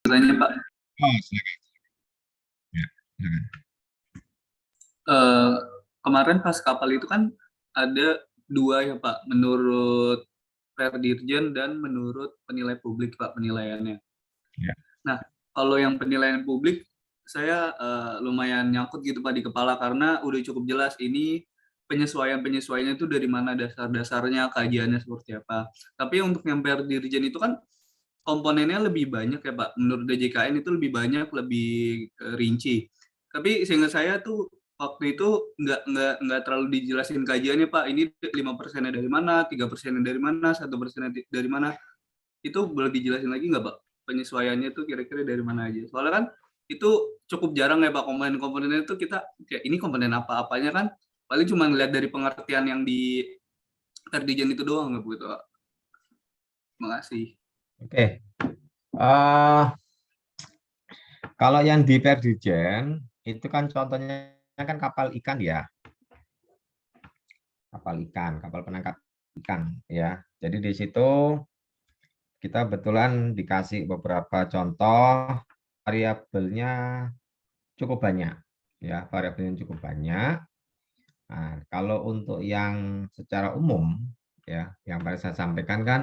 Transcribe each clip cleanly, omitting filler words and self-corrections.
Tanya Pak, Oh, silakan. Ya, silakan. eh, kemarin pas kapal itu kan ada dua ya Pak, menurut Perdirjen dan menurut penilai publik Pak penilaiannya. Ya, Nah, kalau yang penilaian publik saya lumayan nyangkut gitu Pak di kepala karena udah cukup jelas ini penyesuaian-penyesuaiannya itu dari mana dasar-dasarnya, kajiannya seperti apa. Tapi untuk yang Perdirjen itu kan komponennya lebih banyak ya Pak. Menurut DJKN itu lebih banyak, lebih rinci. Tapi seingat saya tuh waktu itu nggak terlalu dijelasin kajiannya Pak. Ini 5%-nya dari mana, 3%-nya dari mana, 1%-nya dari mana. Itu boleh dijelasin lagi nggak Pak? Penyesuaiannya tuh kira-kira dari mana aja. Soalnya kan itu cukup jarang ya Pak komponen-komponennya itu kita kayak ini komponen apa-apanya kan paling cuma ngeliat dari pengertian yang di Terdijen itu doang nggak begitu Pak? Terima kasih. oke. Kalau yang di Perdijen itu kan contohnya kan kapal ikan ya, kapal penangkap ikan ya. Jadi di situ kita betulan dikasih beberapa contoh, variabelnya cukup banyak ya, variabelnya cukup banyak. Nah, kalau untuk yang secara umum ya, yang tadi saya sampaikan kan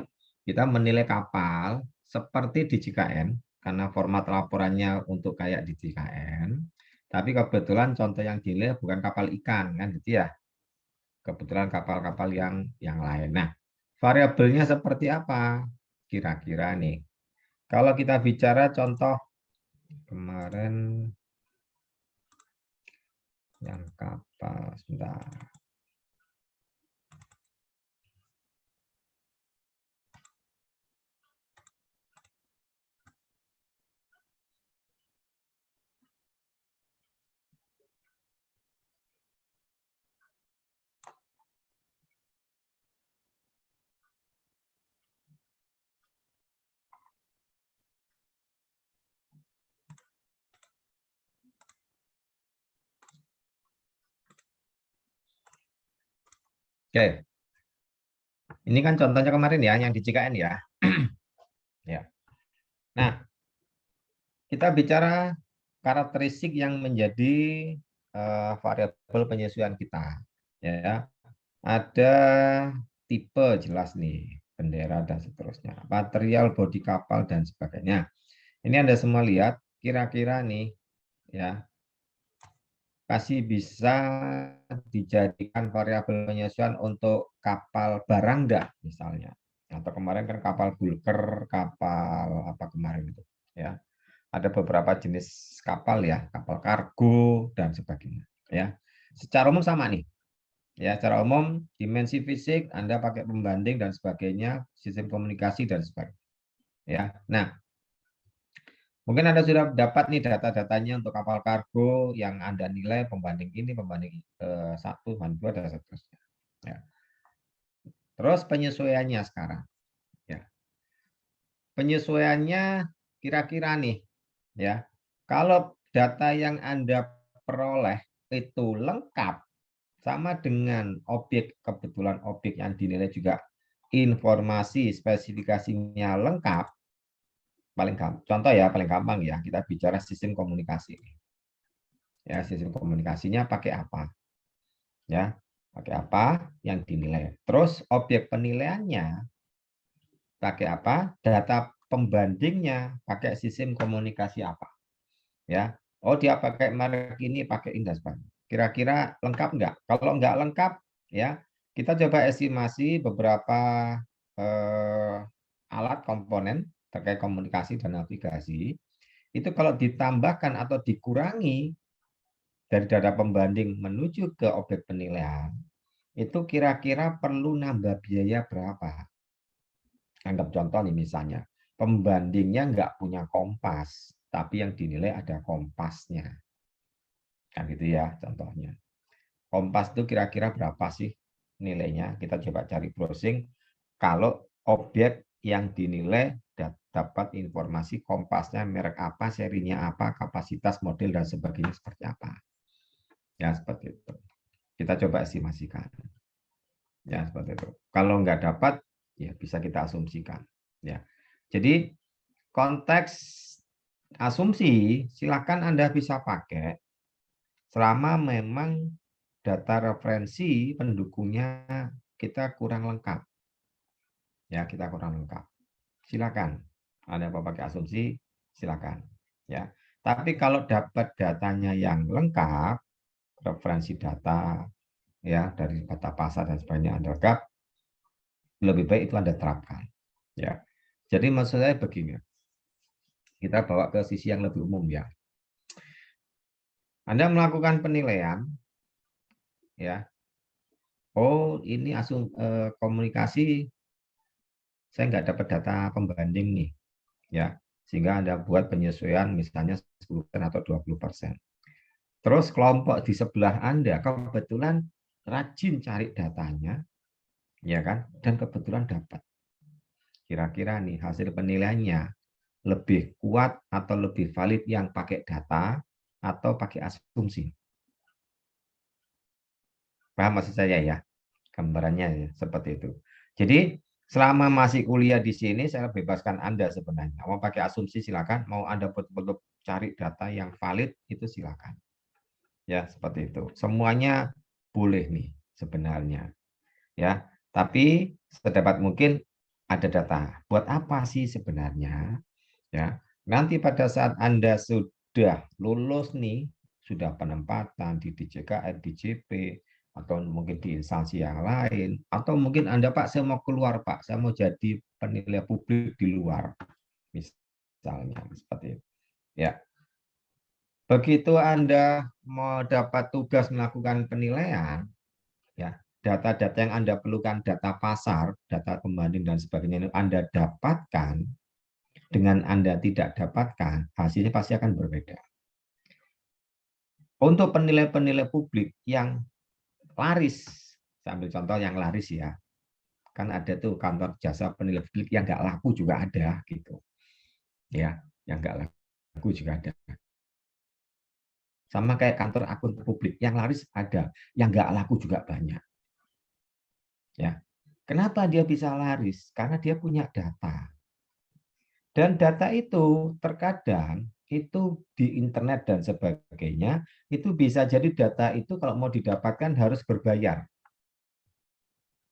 kita menilai kapal seperti di JKN karena format laporannya untuk kayak di JKN. Tapi kebetulan contoh yang dinilai bukan kapal ikan kan gitu ya. Kebetulan kapal-kapal yang lain. Nah, variabelnya seperti apa? Kira-kira nih. Kalau kita bicara contoh kemarin yang kapal sebentar. Oke, ini kan contohnya kemarin ya yang di JKN ya. Ya. Nah, kita bicara karakteristik yang menjadi variabel penyesuaian kita. Ya, ada tipe jelas nih, bendera dan seterusnya, material bodi kapal dan sebagainya. Ini Anda semua lihat, kira-kira nih, ya, kasih bisa dijadikan variabel penyesuaian untuk kapal barang enggak, misalnya. Atau kemarin kan kapal bulker, kapal apa kemarin itu, ya. Ada beberapa jenis kapal ya, kapal kargo dan sebagainya. Ya, secara umum sama nih. Ya, secara umum dimensi fisik Anda pakai pembanding dan sebagainya, sistem komunikasi dan sebagainya. Ya, nah mungkin Anda sudah dapat nih data-datanya untuk kapal kargo yang Anda nilai pembanding ini, pembanding satu, pembanding dua dan seterusnya. Ya. Terus penyesuaiannya sekarang. Ya, penyesuaiannya kira-kira nih, ya. Kalau data yang Anda peroleh itu lengkap sama dengan objek, kebetulan objek yang dinilai juga informasi spesifikasinya lengkap, paling gampang. Contoh ya, paling gampang ya, kita bicara sistem komunikasi. Ya, sistem komunikasinya pakai apa? Ya, pakai apa yang dinilai. Terus objek penilaiannya pakai apa? Data pembandingnya pakai sistem komunikasi apa? Ya, oh dia pakai merek ini, pakai ini dan sebagainya. Kira-kira lengkap nggak? Kalau nggak lengkap, ya kita coba estimasi beberapa alat komponen terkait komunikasi dan navigasi. Itu kalau ditambahkan atau dikurangi dari data pembanding menuju ke objek penilaian, itu kira-kira perlu nambah biaya berapa? Anggap contoh nih misalnya, pembandingnya nggak punya kompas, tapi yang dinilai ada kompasnya. Kan gitu ya contohnya. Kompas itu kira-kira berapa sih nilainya? Kita coba cari browsing. Kalau objek yang dinilai dapat informasi kompasnya merek apa, serinya apa, kapasitas model dan sebagainya seperti apa. Ya seperti itu. Kita coba estimasikan. Ya seperti itu. Kalau nggak dapat, ya bisa kita asumsikan. Ya. Jadi konteks asumsi silakan Anda bisa pakai selama memang data referensi pendukungnya kita kurang lengkap. Ya, kita kurang lengkap. Silakan. Anda mau pakai asumsi, silakan. Ya. Tapi kalau dapat datanya yang lengkap, referensi data ya dari data pasar dan sebagainya Anda lengkap, lebih baik itu Anda terapkan. Ya. Jadi maksud saya begini. Kita bawa ke sisi yang lebih umum ya. Anda melakukan penilaian ya. Oh, ini komunikasi saya nggak dapat data pembanding nih ya. Sehingga Anda buat penyesuaian misalnya 10% atau 20%. Terus kelompok di sebelah Anda kebetulan rajin cari datanya, ya kan? Dan kebetulan dapat. Kira-kira nih hasil penilaiannya lebih kuat atau lebih valid yang pakai data atau pakai asumsi. Paham maksud saya ya? Gambarannya ya, seperti itu. Jadi selama masih kuliah di sini saya bebaskan Anda sebenarnya. Mau pakai asumsi silakan, mau Anda betul-betul cari data yang valid itu silakan. Ya, seperti itu. Semuanya boleh nih sebenarnya. Ya, tapi sedapat mungkin ada data. Buat apa sih sebenarnya? Ya, nanti pada saat Anda sudah lulus nih, sudah penempatan di DJKN, DJP, atau mungkin di instansi yang lain, atau mungkin Anda, Pak, saya mau keluar, Pak, saya mau jadi penilai publik di luar, misalnya seperti itu. Ya, begitu Anda mau dapat tugas melakukan penilaian, ya, data-data yang Anda perlukan, data pasar, data pembanding dan sebagainya, Anda dapatkan dengan Anda tidak dapatkan, hasilnya pasti akan berbeda. Untuk penilai-penilai publik yang laris, saya ambil contoh yang laris ya, kan ada tuh kantor jasa penilai publik yang nggak laku juga ada gitu, ya, yang nggak laku juga ada. Sama kayak kantor akun publik yang laris ada, yang nggak laku juga banyak. Ya, kenapa dia bisa laris? Karena dia punya data. Dan data itu terkadang itu di internet dan sebagainya, itu bisa jadi data itu kalau mau didapatkan harus berbayar.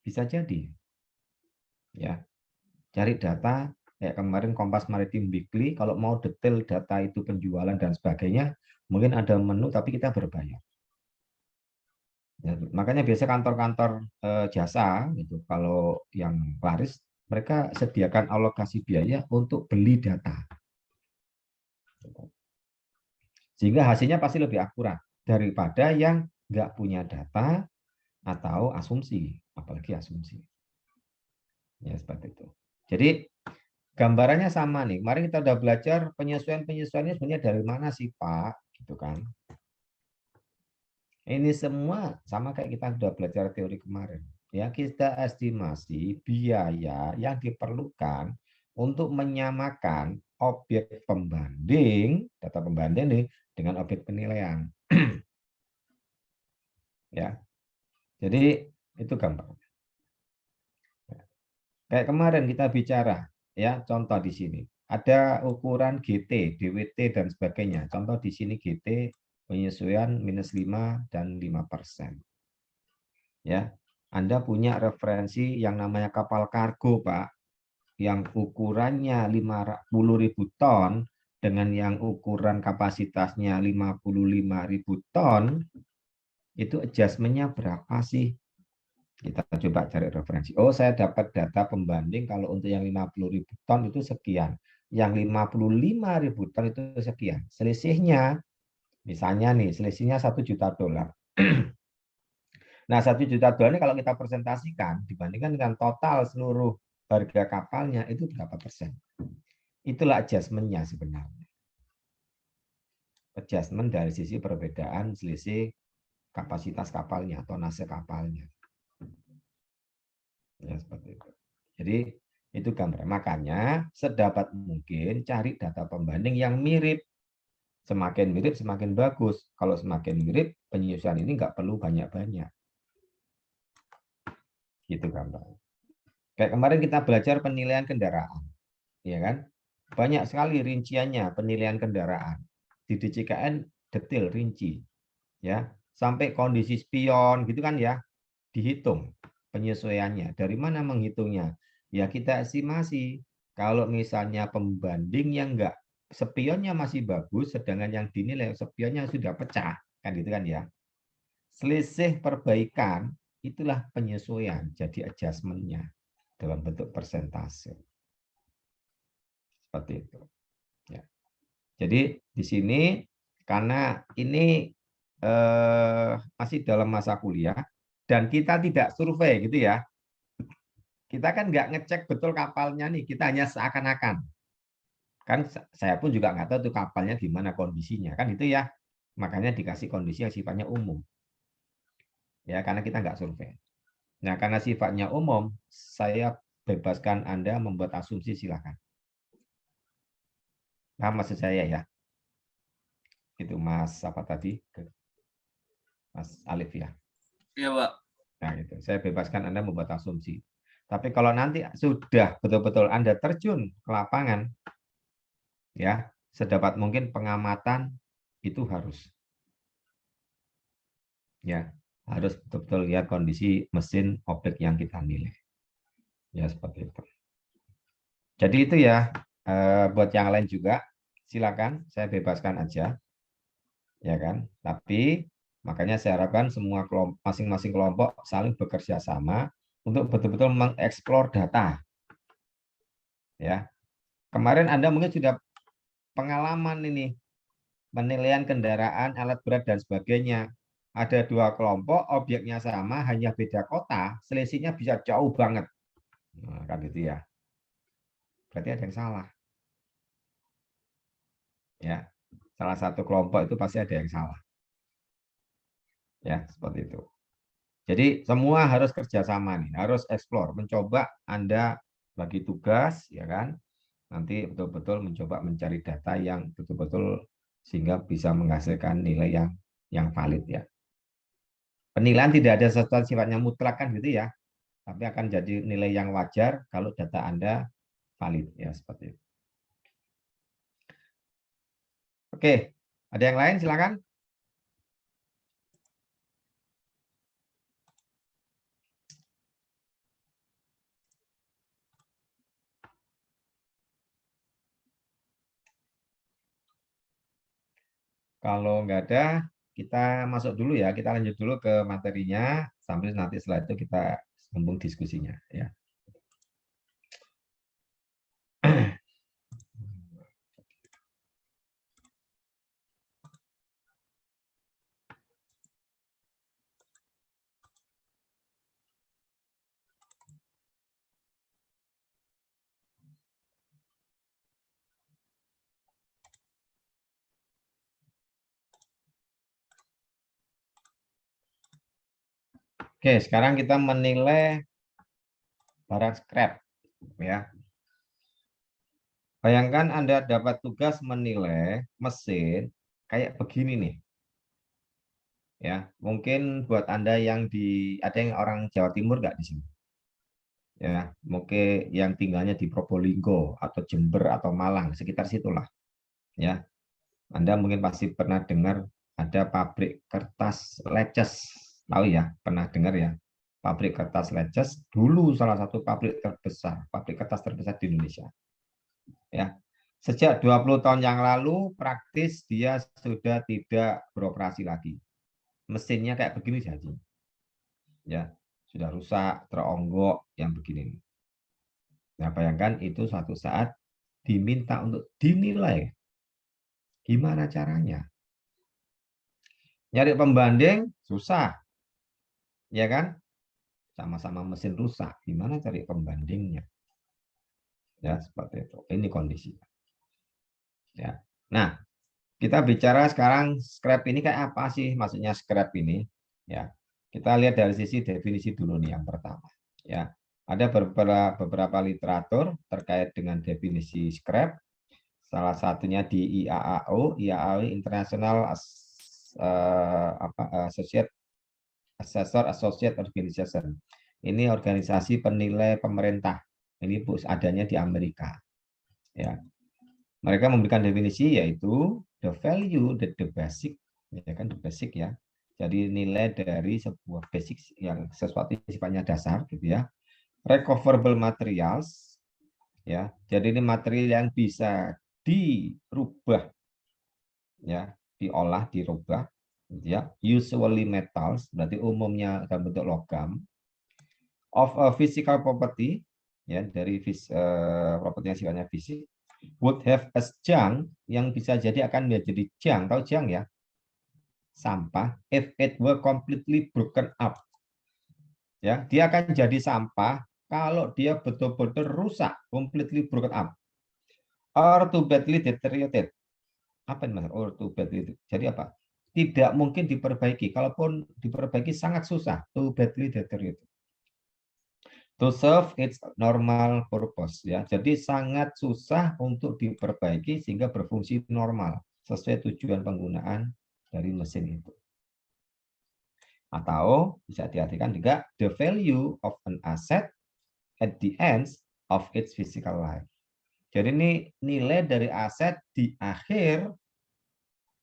Bisa jadi. Ya, cari data kayak kemarin Kompas Maritim Weekly, kalau mau detail data itu penjualan dan sebagainya, mungkin ada menu tapi kita berbayar. Ya, makanya biasa kantor-kantor jasa gitu, kalau yang laris mereka sediakan alokasi biaya untuk beli data. Sehingga hasilnya pasti lebih akurat daripada yang nggak punya data atau asumsi, apalagi asumsi. Ya, seperti itu. Jadi gambarannya sama nih. Kemarin kita udah belajar penyesuaian-penyesuaiannya sebenarnya dari mana sih, Pak? Gitu kan. Ini semua sama kayak kita sudah belajar teori kemarin. Ya, kita estimasi biaya yang diperlukan untuk menyamakan objek pembanding, data pembanding nih, dengan objek penilaian. Ya. Jadi itu gampang. Kayak kemarin kita bicara, ya, contoh di sini. Ada ukuran GT, DWT, dan sebagainya. Contoh di sini GT penyesuaian -5 dan 5%. Ya, Anda punya referensi yang namanya kapal kargo, Pak, yang ukurannya 50.000 ton dengan yang ukuran kapasitasnya 55.000 ton, itu adjustment-nya berapa sih? Kita coba cari referensi. Oh, saya dapat data pembanding kalau untuk yang 50.000 ton itu sekian. Yang 55.000 ton itu sekian. Selisihnya, misalnya nih, selisihnya $1 juta. Nah, $1 juta ini kalau kita presentasikan, dibandingkan dengan total seluruh harga kapalnya, itu berapa persen? Itulah adjustment-nya sebenarnya. Adjustment dari sisi perbedaan selisih kapasitas kapalnya atau nase kapalnya. Ya, seperti itu. Jadi itu gambar. Makanya sedapat mungkin cari data pembanding yang mirip. Semakin mirip semakin bagus. Kalau semakin mirip, penyesuaian ini nggak perlu banyak-banyak. Gitu gambar. Kayak kemarin kita belajar penilaian kendaraan, ya kan? banyak sekali rinciannya penilaian kendaraan. Di DJKN detail rinci ya, sampai kondisi spion gitu kan ya, dihitung penyesuaiannya. Dari mana menghitungnya? Ya kita estimasi. Kalau misalnya pembanding yang enggak spionnya masih bagus, sedangkan yang dinilai spionnya sudah pecah, kan gitu kan ya. Selisih perbaikan itulah penyesuaian, jadi adjustment-nya dalam bentuk persentase. Seperti itu. Ya. Jadi di sini karena ini masih dalam masa kuliah dan kita tidak survei gitu ya. Kita kan nggak ngecek betul kapalnya nih, kita hanya seakan-akan. Kan saya pun juga nggak tahu tuh kapalnya gimana kondisinya, kan itu ya. Makanya dikasih kondisi yang sifatnya umum. Ya, karena kita nggak survei. Nah, karena sifatnya umum, saya bebaskan Anda membuat asumsi, silakan. Nah, maksud saya ya. Itu Mas apa tadi? Mas Alif ya. Iya, Pak. Nah, itu. Saya bebaskan Anda membuat asumsi. Tapi kalau nanti sudah betul-betul Anda terjun ke lapangan, ya, sedapat mungkin pengamatan itu harus. Ya, harus betul-betul lihat kondisi mesin objek yang kita nilai. Ya, seperti itu. Jadi itu ya, buat yang lain juga, silakan, saya bebaskan aja. Ya kan? Tapi makanya saya harapkan semua kelompok, masing-masing kelompok saling bekerja sama untuk betul-betul mengeksplor data. Ya. Kemarin Anda mungkin sudah pengalaman ini penilaian kendaraan, alat berat dan sebagainya. Ada dua kelompok, objeknya sama, hanya beda kota, selisihnya bisa jauh banget. Nah, kan gitu ya. Berarti ada yang salah. Ya. Salah satu kelompok itu pasti ada yang salah. Ya, seperti itu. Jadi semua harus kerjasama nih, harus explore, mencoba Anda bagi tugas, ya kan? Nanti betul-betul mencoba mencari data yang betul-betul sehingga bisa menghasilkan nilai yang valid ya. Penilaian tidak ada sesuatu sifatnya mutlak kan gitu ya, tapi akan jadi nilai yang wajar kalau data Anda valid ya seperti itu. Oke, ada yang lain silakan. Kalau nggak ada, kita masuk dulu ya, kita lanjut dulu ke materinya, sambil nanti setelah itu kita sambung diskusinya ya. Oke, sekarang kita menilai barang scrap ya. Bayangkan Anda dapat tugas menilai mesin kayak begini nih. Ya, mungkin buat Anda yang ada yang orang Jawa Timur nggak di sini? Ya, mungkin yang tinggalnya di Probolinggo atau Jember atau Malang, sekitar situlah. Ya, Anda mungkin pasti pernah dengar ada pabrik kertas Leces. Tahu ya, pernah dengar ya. Pabrik kertas Leces dulu salah satu pabrik terbesar, pabrik kertas terbesar di Indonesia. Ya. Sejak 20 tahun yang lalu praktis dia sudah tidak beroperasi lagi. Mesinnya kayak begini jadi. Ya, sudah rusak, teronggok yang begini. Nah, bayangkan itu suatu saat diminta untuk dinilai. Gimana caranya? Nyari pembanding susah. Ya kan? Sama-sama mesin rusak. Gimana cari pembandingnya? Ya, seperti itu. Ini kondisi. Ya. Nah, kita bicara sekarang scrap ini kayak apa sih? Maksudnya scrap ini, ya. Kita lihat dari sisi definisi dulu nih yang pertama, ya. Ada beberapa literatur terkait dengan definisi scrap. Salah satunya di IAAO, International Associate Organization. Ini organisasi penilai pemerintah. Ini adanya di Amerika, ya. mereka memberikan definisi yaitu the value the basic, ya kan, the basic ya. Jadi nilai dari sebuah basic yang sesuatu yang sifatnya dasar gitu ya. Recoverable materials ya. Jadi ini material yang bisa dirubah ya, diolah, dirubah gitu ya. Usually metals, berarti umumnya dalam bentuk logam. Of a physical property ya, dari properti yang sifatnya fisik, would have as junk, yang bisa jadi akan menjadi junk, tahu junk ya, sampah, if it were completely broken up ya, dia akan jadi sampah kalau dia betul-betul rusak, completely broken up, or too badly deteriorated. Apa ini mas? Or too badly, jadi apa, tidak mungkin diperbaiki, kalaupun diperbaiki sangat susah, too badly deteriorated to serve its normal purpose ya. Jadi sangat susah untuk diperbaiki sehingga berfungsi normal sesuai tujuan penggunaan dari mesin itu. Atau bisa diartikan juga the value of an asset at the end of its physical life. Jadi ini nilai dari aset di akhir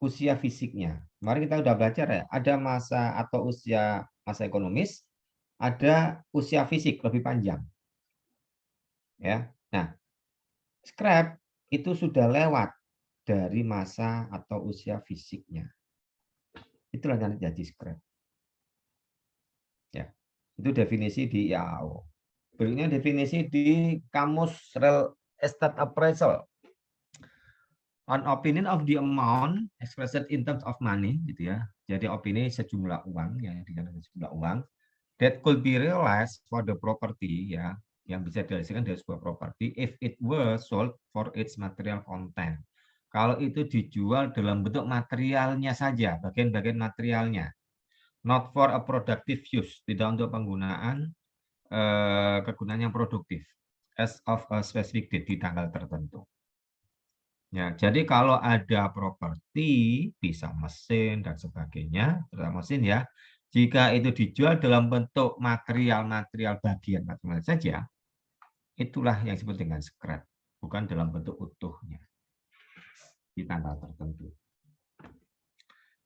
usia fisiknya. Kemarin kita udah belajar ya, ada masa atau usia masa ekonomis, ada usia fisik lebih panjang. Ya. Nah, scrap itu sudah lewat dari masa atau usia fisiknya. Itulah yang jadi scrap. Ya. Itu definisi di IAO. Berikutnya definisi di Kamus Real Estate Appraisal. An opinion of the amount expressed in terms of money gitu ya. Jadi opini sejumlah uang yang dikatakan sejumlah uang that could be realized for the property ya, yang bisa dihasilkan dari sebuah properti if it were sold for its material content. Kalau itu dijual dalam bentuk materialnya saja, bagian-bagian materialnya. Not for a productive use, tidak untuk penggunaan kegunaan yang produktif. As of a specific date, di tanggal tertentu. Ya, jadi kalau ada properti, bisa mesin dan sebagainya, terutama mesin ya, jika itu dijual dalam bentuk material-material bagian material saja, itulah yang disebut dengan scrap, bukan dalam bentuk utuhnya di tanggal tertentu.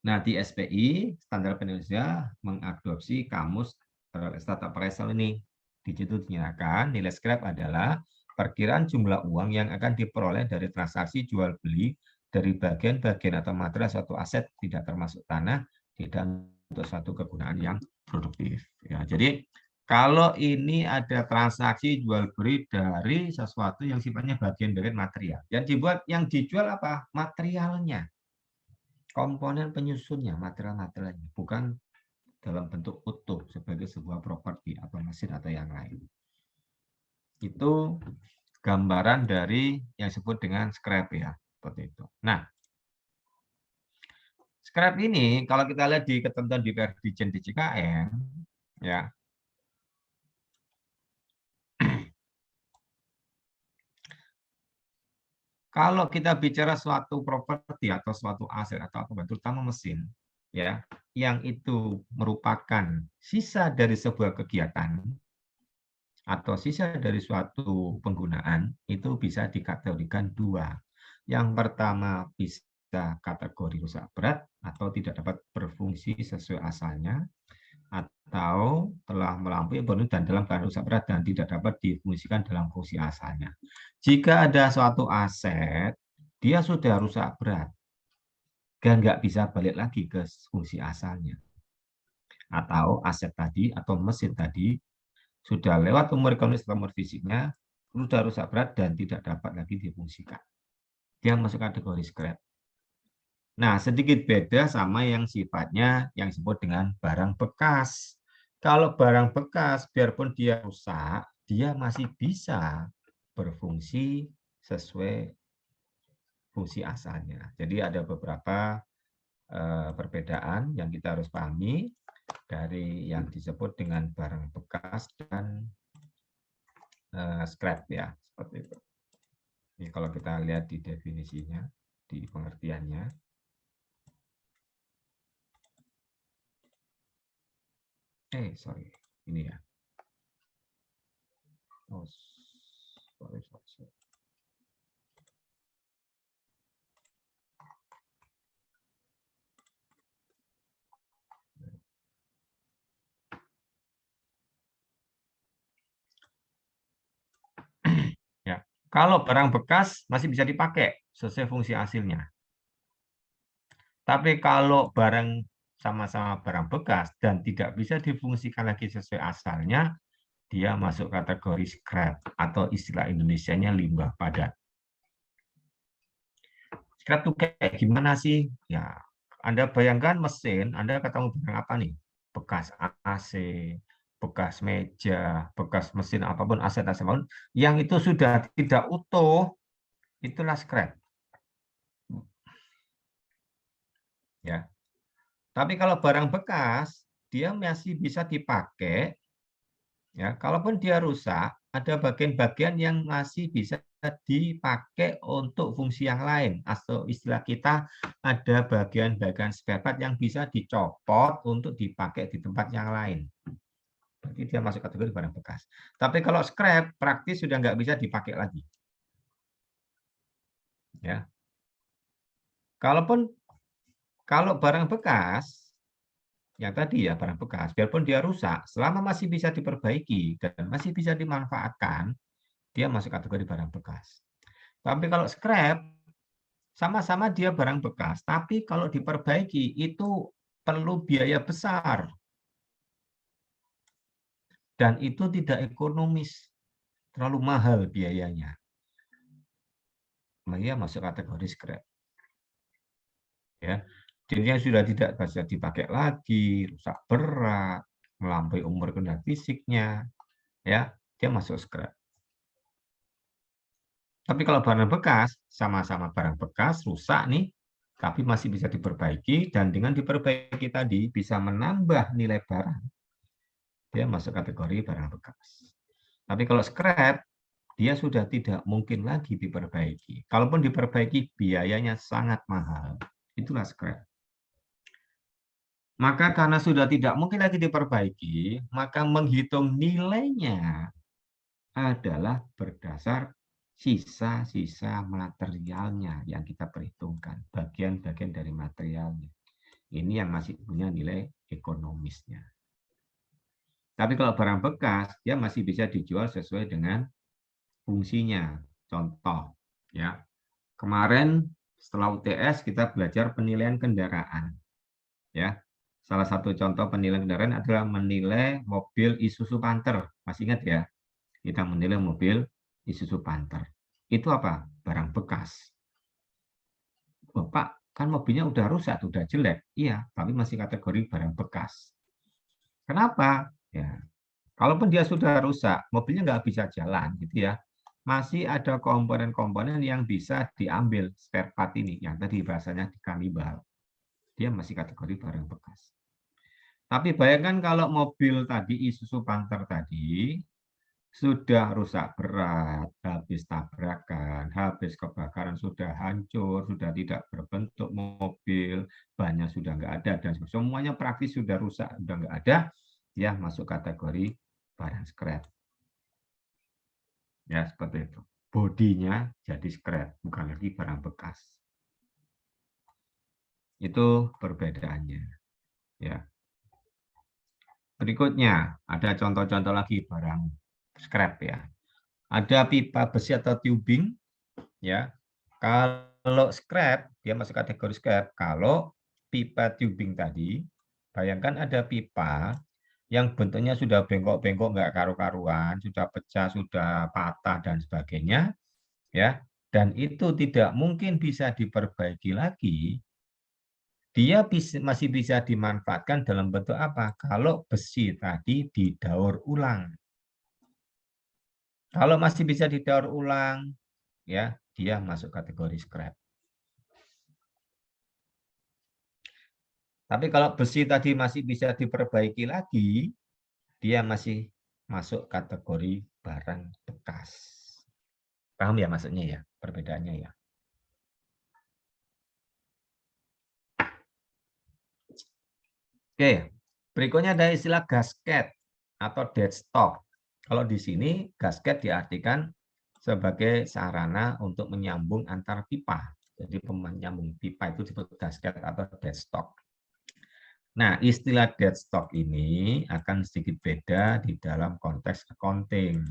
Nah, di SPI, Standar Indonesia mengadopsi Kamus Real Estate Appraisal ini. Di situ dinyatakan nilai scrap adalah perkiraan jumlah uang yang akan diperoleh dari transaksi jual beli dari bagian-bagian atau material suatu aset tidak termasuk tanah tidak untuk satu kegunaan yang produktif. Ya, jadi kalau ini ada transaksi jual beli dari sesuatu yang sifatnya bagian-bagian material, yang dijual apa? Materialnya, komponen penyusunnya, material-materialnya, bukan dalam bentuk utuh sebagai sebuah properti atau mesin atau yang lain. Itu gambaran dari yang disebut dengan scrap ya, seperti itu. Nah, scrap ini kalau kita lihat di ketentuan di Dirjen di JKN ya. Kalau kita bicara suatu properti atau suatu aset atau apa, terutama mesin ya, yang itu merupakan sisa dari sebuah kegiatan atau sisa dari suatu penggunaan, itu bisa dikategorikan dua. Yang pertama bisa kategori rusak berat atau tidak dapat berfungsi sesuai asalnya, atau telah melampaui dan dalam keadaan rusak berat dan tidak dapat difungsikan dalam fungsi asalnya. Jika ada suatu aset, dia sudah rusak berat, dan nggak bisa balik lagi ke fungsi asalnya. Atau aset tadi atau mesin tadi sudah lewat umur ekonomis atau umur fisiknya, sudah rusak berat dan tidak dapat lagi difungsikan. Dia masuk kategori scrap. Nah, sedikit beda sama yang sifatnya yang disebut dengan barang bekas. Kalau barang bekas, biarpun dia rusak, dia masih bisa berfungsi sesuai fungsi asalnya. Jadi ada beberapa perbedaan yang kita harus pahami dari yang disebut dengan barang bekas dan scrap ya, seperti itu. Ini kalau kita lihat di definisinya, di pengertiannya. Sorry, ini ya. Oh, sorry. Kalau barang bekas masih bisa dipakai sesuai fungsi hasilnya. Tapi kalau barang sama-sama barang bekas dan tidak bisa difungsikan lagi sesuai asalnya, dia masuk kategori scrap atau istilah Indonesianya limbah padat. Scrap itu kayak gimana sih? Ya, Anda bayangkan mesin, Anda ketemu barang apa nih? Bekas AC, bekas meja, bekas mesin apapun, aset-aset apapun, yang itu sudah tidak utuh, itulah scrap. Ya. Tapi kalau barang bekas, dia masih bisa dipakai. Ya, kalaupun dia rusak, ada bagian-bagian yang masih bisa dipakai untuk fungsi yang lain. Atau istilah kita ada bagian-bagian spare part yang bisa dicopot untuk dipakai di tempat yang lain. Berarti dia masuk kategori barang bekas. Tapi kalau scrap, praktis sudah nggak bisa dipakai lagi. Ya. Kalau barang bekas, yang tadi ya barang bekas, biarpun dia rusak, selama masih bisa diperbaiki dan masih bisa dimanfaatkan, dia masuk kategori barang bekas. Tapi kalau scrap, sama-sama dia barang bekas, tapi kalau diperbaiki itu perlu biaya besar. Dan itu tidak ekonomis, terlalu mahal biayanya. Dia masuk kategori scrap. Ya, jadinya sudah tidak bisa dipakai lagi, rusak berat, melampaui umur kehendak fisiknya, ya, dia masuk scrap. Tapi kalau barang bekas, sama-sama barang bekas, rusak nih, tapi masih bisa diperbaiki, dan dengan diperbaiki tadi bisa menambah nilai barang. Dia masuk kategori barang bekas. Tapi kalau scrap, dia sudah tidak mungkin lagi diperbaiki. Kalaupun diperbaiki, biayanya sangat mahal. Itulah scrap. Maka karena sudah tidak mungkin lagi diperbaiki, maka menghitung nilainya adalah berdasar sisa-sisa materialnya yang kita perhitungkan, bagian-bagian dari materialnya. Ini yang masih punya nilai ekonomisnya. Tapi kalau barang bekas, dia masih bisa dijual sesuai dengan fungsinya. Contoh, ya, kemarin setelah UTS kita belajar penilaian kendaraan. Ya, salah satu contoh penilaian kendaraan adalah menilai mobil Isuzu Panther. Masih ingat ya? Kita menilai mobil Isuzu Panther. Itu apa? Barang bekas. Oh, Pak, kan mobilnya udah rusak, udah jelek. Iya, tapi masih kategori barang bekas. Kenapa? Ya, kalaupun dia sudah rusak, mobilnya nggak bisa jalan, gitu ya. Masih ada komponen-komponen yang bisa diambil spare part ini, yang tadi bahasanya dikanibal. Dia masih kategori barang bekas. Tapi bayangkan kalau mobil tadi, Isuzu Panther tadi, sudah rusak berat, habis tabrakan, habis kebakaran, sudah hancur, sudah tidak berbentuk mobil, bannya sudah nggak ada, dan semuanya praktis sudah rusak, sudah nggak ada, ya masuk kategori barang scrap. Ya, seperti itu. Bodinya jadi scrap, bukan lagi barang bekas. Itu perbedaannya. Ya. Berikutnya, ada contoh-contoh lagi barang scrap ya. Ada pipa besi atau tubing, ya. Kalau scrap, dia masuk kategori scrap. Kalau pipa tubing tadi, bayangkan ada pipa yang bentuknya sudah bengkok-bengkok, nggak karu-karuan, sudah pecah, sudah patah, dan sebagainya, ya. Dan itu tidak mungkin bisa diperbaiki lagi, dia masih bisa dimanfaatkan dalam bentuk apa? Kalau besi tadi didaur ulang. Kalau masih bisa didaur ulang, ya dia masuk kategori scrap. Tapi kalau besi tadi masih bisa diperbaiki lagi, dia masih masuk kategori barang bekas. Paham ya maksudnya ya, perbedaannya ya. Oke, berikutnya ada istilah gasket atau dead stock. Kalau di sini gasket diartikan sebagai sarana untuk menyambung antar pipa. Jadi penyambung pipa itu disebut gasket atau dead stock. Nah, istilah dead stock ini akan sedikit beda di dalam konteks accounting.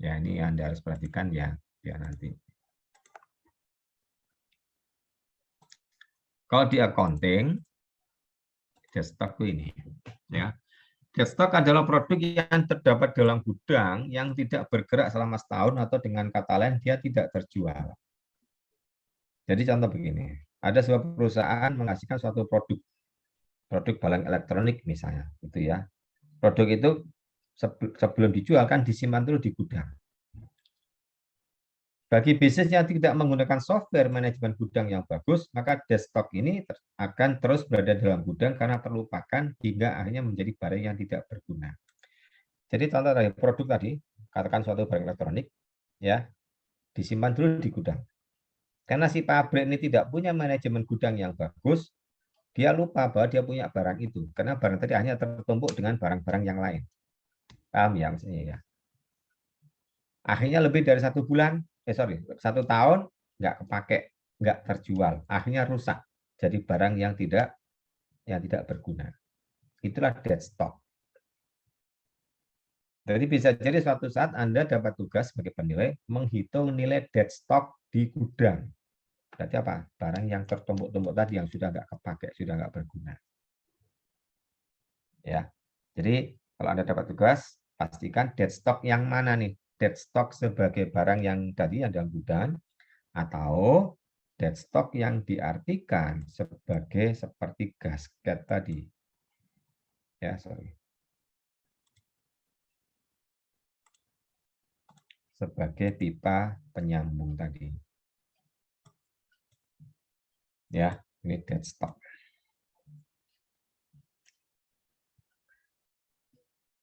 Ya, ini Anda harus perhatikan ya. ya nanti. Kalau di accounting, deadstock ini, ya. Deadstock adalah produk yang terdapat dalam gudang yang tidak bergerak selama setahun atau dengan kata lain dia tidak terjual. Jadi contoh begini, ada sebuah perusahaan menghasilkan suatu produk barang elektronik misalnya, gitu ya. Produk itu sebelum dijual kan disimpan dulu di gudang. Bagi bisnis yang tidak menggunakan software manajemen gudang yang bagus, maka deadstock ini akan terus berada dalam gudang karena terlupakan hingga akhirnya menjadi barang yang tidak berguna. Jadi contoh dari produk tadi, katakan suatu barang elektronik, ya disimpan dulu di gudang. Karena si pabrik ini tidak punya manajemen gudang yang bagus, dia lupa bahwa dia punya barang itu. Karena barang tadi hanya tertumpuk dengan barang-barang yang lain. Paham ya maksudnya ya? Akhirnya lebih dari 1 tahun nggak kepake, nggak terjual, akhirnya rusak jadi barang yang tidak berguna. Itulah deadstock. Jadi bisa jadi suatu saat Anda dapat tugas sebagai penilai menghitung nilai deadstock di gudang. Berarti apa? Barang yang tertumpuk-tumpuk tadi yang sudah nggak kepake, sudah nggak berguna. Ya, jadi kalau Anda dapat tugas, pastikan deadstock yang mana nih? Deadstock sebagai barang yang tadi yang dalam gudang, atau deadstock yang diartikan sebagai seperti gasket tadi. Ya, sorry. Sebagai pipa penyambung tadi. Ya, ini deadstock.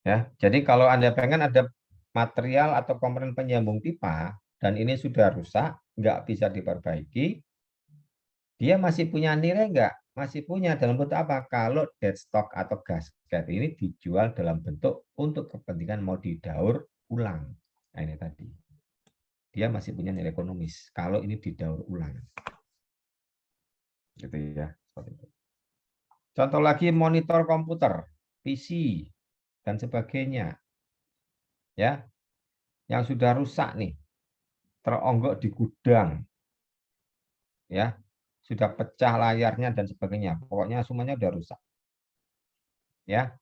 Ya, jadi kalau Anda pengen ada material atau komponen penyambung pipa dan ini sudah rusak, nggak bisa diperbaiki, dia masih punya nilai nggak? Masih punya dalam bentuk apa? Kalau deadstock atau gasket ini dijual dalam bentuk untuk kepentingan mau didaur ulang. Nah ini tadi. Dia masih punya nilai ekonomis kalau ini didaur ulang. Gitu ya. Contoh lagi monitor komputer, PC, dan sebagainya. Ya, yang sudah rusak nih, teronggok di gudang. Ya, sudah pecah layarnya dan sebagainya. Pokoknya semuanya sudah rusak. Ya,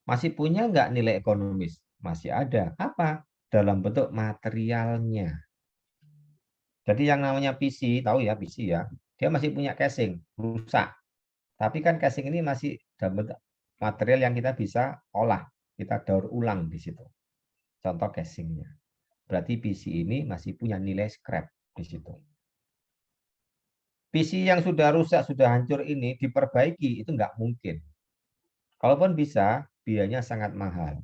masih punya nggak nilai ekonomis? Masih ada. Apa? Dalam bentuk materialnya. Jadi yang namanya PC, tahu ya PC ya, dia masih punya casing, rusak. Tapi kan casing ini masih dalam bentuk material yang kita bisa olah, kita daur ulang di situ. Contoh casingnya. Berarti PC ini masih punya nilai scrap di situ. PC yang sudah rusak, sudah hancur ini diperbaiki, itu nggak mungkin. Kalaupun bisa, biayanya sangat mahal.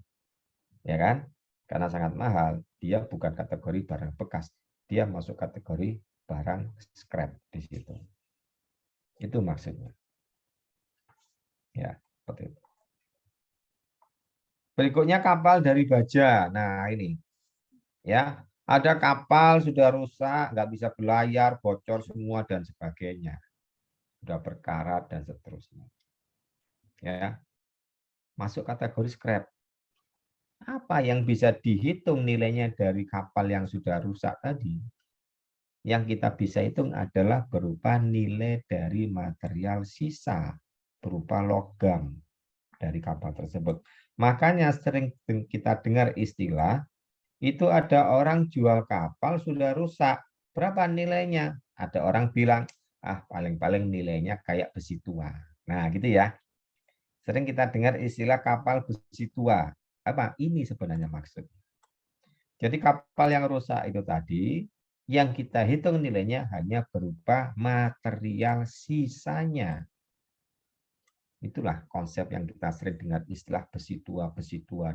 Ya kan? Karena sangat mahal, dia bukan kategori barang bekas. Dia masuk kategori barang scrap di situ. Itu maksudnya. Ya, seperti itu. Berikutnya kapal dari baja. Nah, ini. Ya, ada kapal sudah rusak, nggak bisa berlayar, bocor semua dan sebagainya. Sudah berkarat dan seterusnya. Ya. Masuk kategori scrap. Apa yang bisa dihitung nilainya dari kapal yang sudah rusak tadi? Yang kita bisa hitung adalah berupa nilai dari material sisa, berupa logam dari kapal tersebut. Makanya sering kita dengar istilah, itu ada orang jual kapal sudah rusak, berapa nilainya? Ada orang bilang, paling-paling nilainya kayak besi tua. Nah gitu ya. Sering kita dengar istilah kapal besi tua. Apa? Ini sebenarnya maksud. Jadi kapal yang rusak itu tadi, yang kita hitung nilainya hanya berupa material sisanya. Itulah konsep yang kita sering dengar istilah besi tua,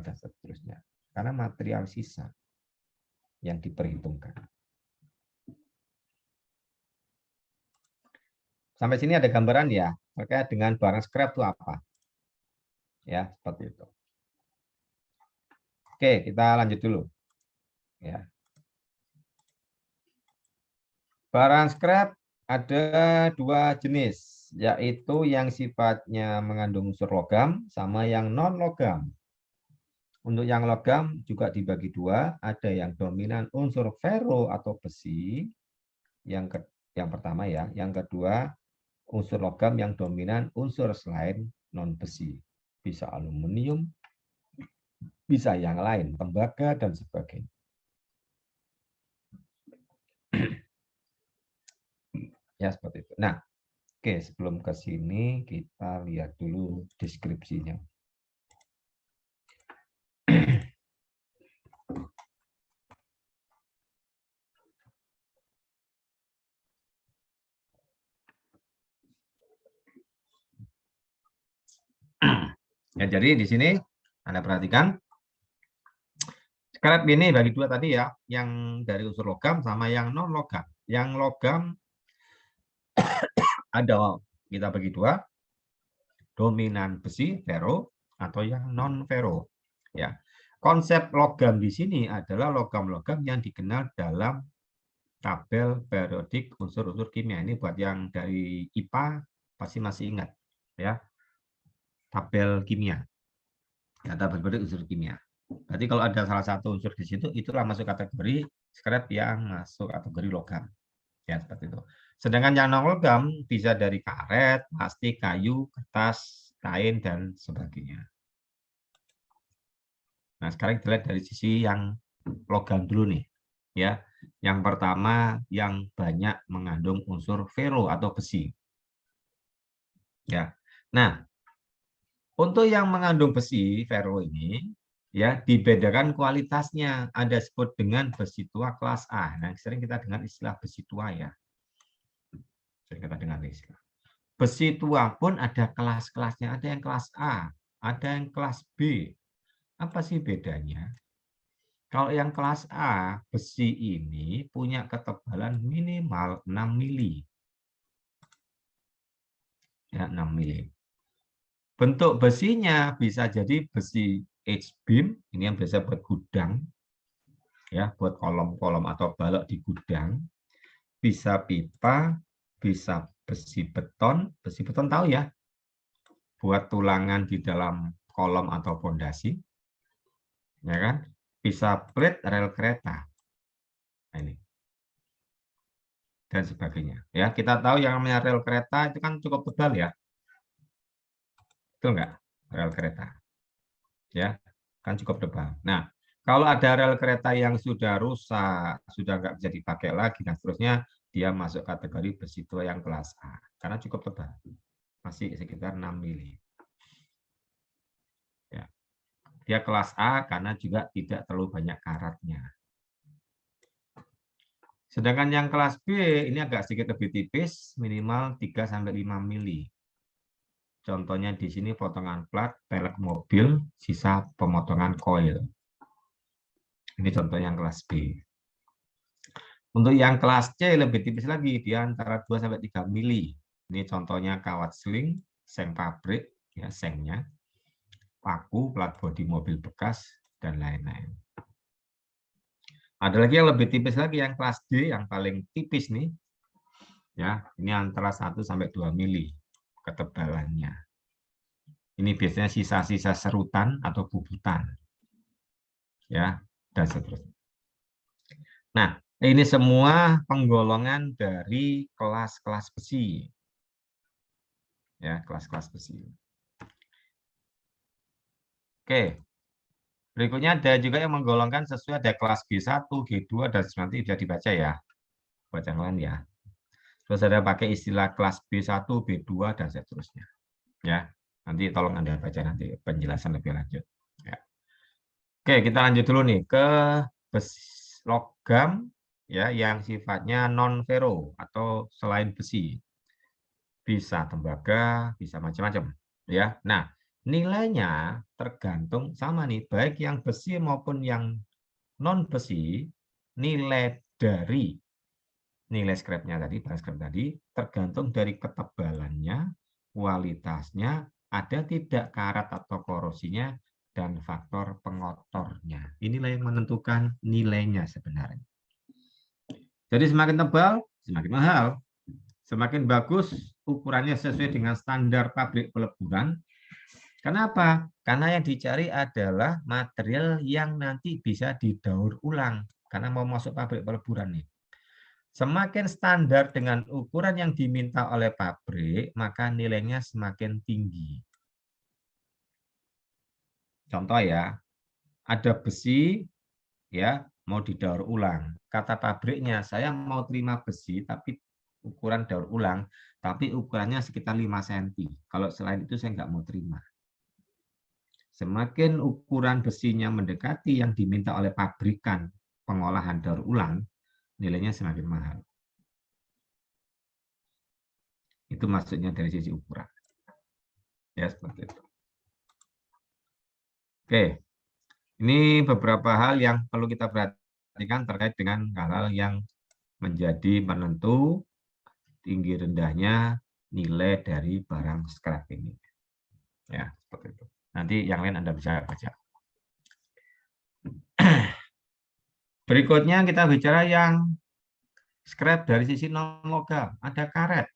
dan seterusnya. Karena material sisa yang diperhitungkan. Sampai sini ada gambaran ya, terkait dengan barang scrap itu apa. Ya, seperti itu. Oke, kita lanjut dulu. Ya. Barang scrap ada dua jenis, yaitu yang sifatnya mengandung unsur logam sama yang non logam. Untuk yang logam juga dibagi dua, ada yang dominan unsur fero atau besi, yang pertama ya, yang kedua unsur logam yang dominan unsur selain non besi, bisa aluminium, bisa yang lain, tembaga dan sebagainya. Ya seperti itu. Nah, oke, sebelum ke sini kita lihat dulu deskripsinya. Ya, jadi di sini Anda perhatikan scrap ini bagi dua tadi ya, yang dari unsur logam sama yang non logam. Yang logam ada kita bagi dua, dominan besi fero atau yang non fero. Ya, konsep logam di sini adalah logam-logam yang dikenal dalam tabel periodik unsur-unsur kimia. Ini buat yang dari IPA pasti masih ingat ya, tabel kimia. Ya, tabel periodik unsur kimia. Berarti kalau ada salah satu unsur di situ, itulah masuk kategori scrap yang masuk kategori logam. Ya, seperti itu. Sedangkan yang non logam bisa dari karet, plastik, kayu, kertas, kain, dan sebagainya. Nah, sekarang kita lihat dari sisi yang logam dulu nih. Ya, yang pertama yang banyak mengandung unsur fero atau besi. Ya. Nah, untuk yang mengandung besi fero ini ya dibedakan kualitasnya. Ada disebut dengan besi tua kelas A. Nah, sering kita dengar istilah besi tua ya. Sering kita dengar istilah. Besi tua pun ada kelas-kelasnya. Ada yang kelas A, ada yang kelas B. Apa sih bedanya? Kalau yang kelas A, besi ini punya ketebalan minimal 6 mili. Ya, 6 mili. Bentuk besinya bisa jadi besi H-beam, ini yang biasa buat gudang, ya, buat kolom-kolom atau balok di gudang. Bisa pipa, bisa besi beton tahu ya, buat tulangan di dalam kolom atau pondasi, ya kan? Bisa plate rel kereta. Nah, ini dan sebagainya. Ya, kita tahu yang namanya rel kereta itu kan cukup tebal ya. Betul nggak? Rel kereta. Ya, kan cukup tebal. Nah, kalau ada rel kereta yang sudah rusak, sudah nggak bisa dipakai lagi, dan seterusnya, dia masuk kategori besi tua yang kelas A. Karena cukup tebal. Masih sekitar 6 mili. Ya. Dia kelas A karena juga tidak terlalu banyak karatnya. Sedangkan yang kelas B ini agak sedikit lebih tipis, minimal 3-5 mili. Contohnya di sini potongan plat, pelek mobil, sisa pemotongan koil. Ini contoh yang kelas B. Untuk yang kelas C lebih tipis lagi, dia antara 2-3 mili. Ini contohnya kawat seling, seng pabrik, ya sengnya, paku, plat bodi mobil bekas, dan lain-lain. Ada lagi yang lebih tipis lagi, yang kelas D, yang paling tipis nih. Ya, ini antara 1-2 mili ketebalannya. Ini biasanya sisa-sisa serutan atau bubutan. Ya, dan seterusnya. Nah, ini semua penggolongan dari kelas-kelas besi. Ya, kelas-kelas besi. Oke. Berikutnya ada juga yang menggolongkan sesuai ada kelas G1, G2, dan nanti sudah dibaca ya. Buat yang lain ya. Terus ada pakai istilah kelas B1, B2, dan seterusnya. Ya, nanti tolong Anda baca nanti penjelasan lebih lanjut. Ya. Oke, kita lanjut dulu nih ke logam ya yang sifatnya non fero atau selain besi. Bisa tembaga, bisa macam-macam ya. Nah, nilainya tergantung sama nih, baik yang besi maupun yang non besi, nilai dari nilai scrap-nya tadi, bahan scrap tadi, tergantung dari ketebalannya, kualitasnya, ada tidak karat atau korosinya, dan faktor pengotornya. Inilah yang menentukan nilainya sebenarnya. Jadi semakin tebal, semakin mahal. Semakin bagus, ukurannya sesuai dengan standar pabrik peleburan, Kenapa? Karena yang dicari adalah material yang nanti bisa didaur ulang. Karena mau masuk pabrik peleburan nih. Semakin standar dengan ukuran yang diminta oleh pabrik, maka nilainya semakin tinggi. Contoh ya, ada besi ya mau didaur ulang. Kata pabriknya, saya mau terima besi tapi ukuran daur ulang, tapi ukurannya sekitar 5 cm. Kalau selain itu saya nggak mau terima. Semakin ukuran besinya mendekati yang diminta oleh pabrikan pengolahan daur ulang, nilainya semakin mahal. Itu maksudnya dari sisi ukuran. Ya, seperti itu. Oke, ini beberapa hal yang perlu kita perhatikan terkait dengan hal-hal yang menjadi penentu tinggi rendahnya nilai dari barang scrap ini. Ya, seperti itu. Nanti yang lain Anda bisa baca. Berikutnya kita bicara yang scrap dari sisi non-logam. Ada karet.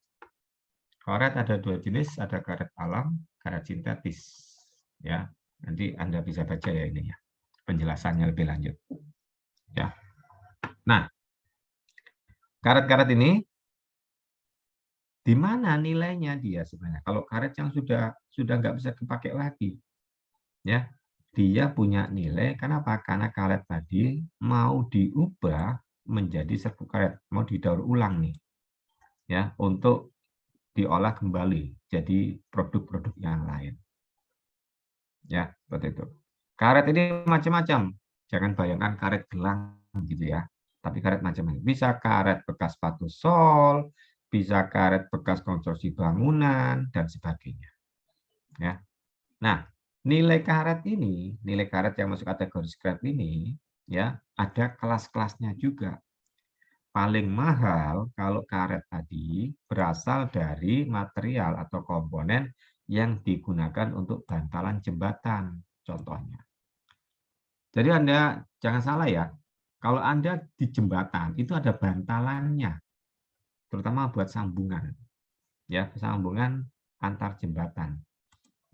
Karet ada 2 jenis, ada karet alam, karet sintetis. Ya, nanti Anda bisa baca ya ini ya. Penjelasannya lebih lanjut. Ya. Nah, karet-karet ini di mana nilainya dia sebenarnya? Kalau karet yang sudah nggak bisa dipakai lagi, ya, dia punya nilai. Kenapa? Karena karet tadi mau diubah menjadi serbuk karet, mau didaur ulang nih, ya, untuk diolah kembali jadi produk-produk yang lain. Ya, seperti itu. Karet ini macam-macam. Jangan bayangkan karet gelang gitu ya. Tapi karet macam-macam. Bisa karet bekas sepatu sol, bisa karet bekas konstruksi bangunan dan sebagainya. Ya. Nah, nilai karet ini, nilai karet yang masuk kategori scrap ini, ya, ada kelas-kelasnya juga. Paling mahal kalau karet tadi berasal dari material atau komponen yang digunakan untuk bantalan jembatan, contohnya. Jadi Anda jangan salah ya, kalau Anda di jembatan itu ada bantalannya, terutama buat sambungan, ya, sambungan antar jembatan.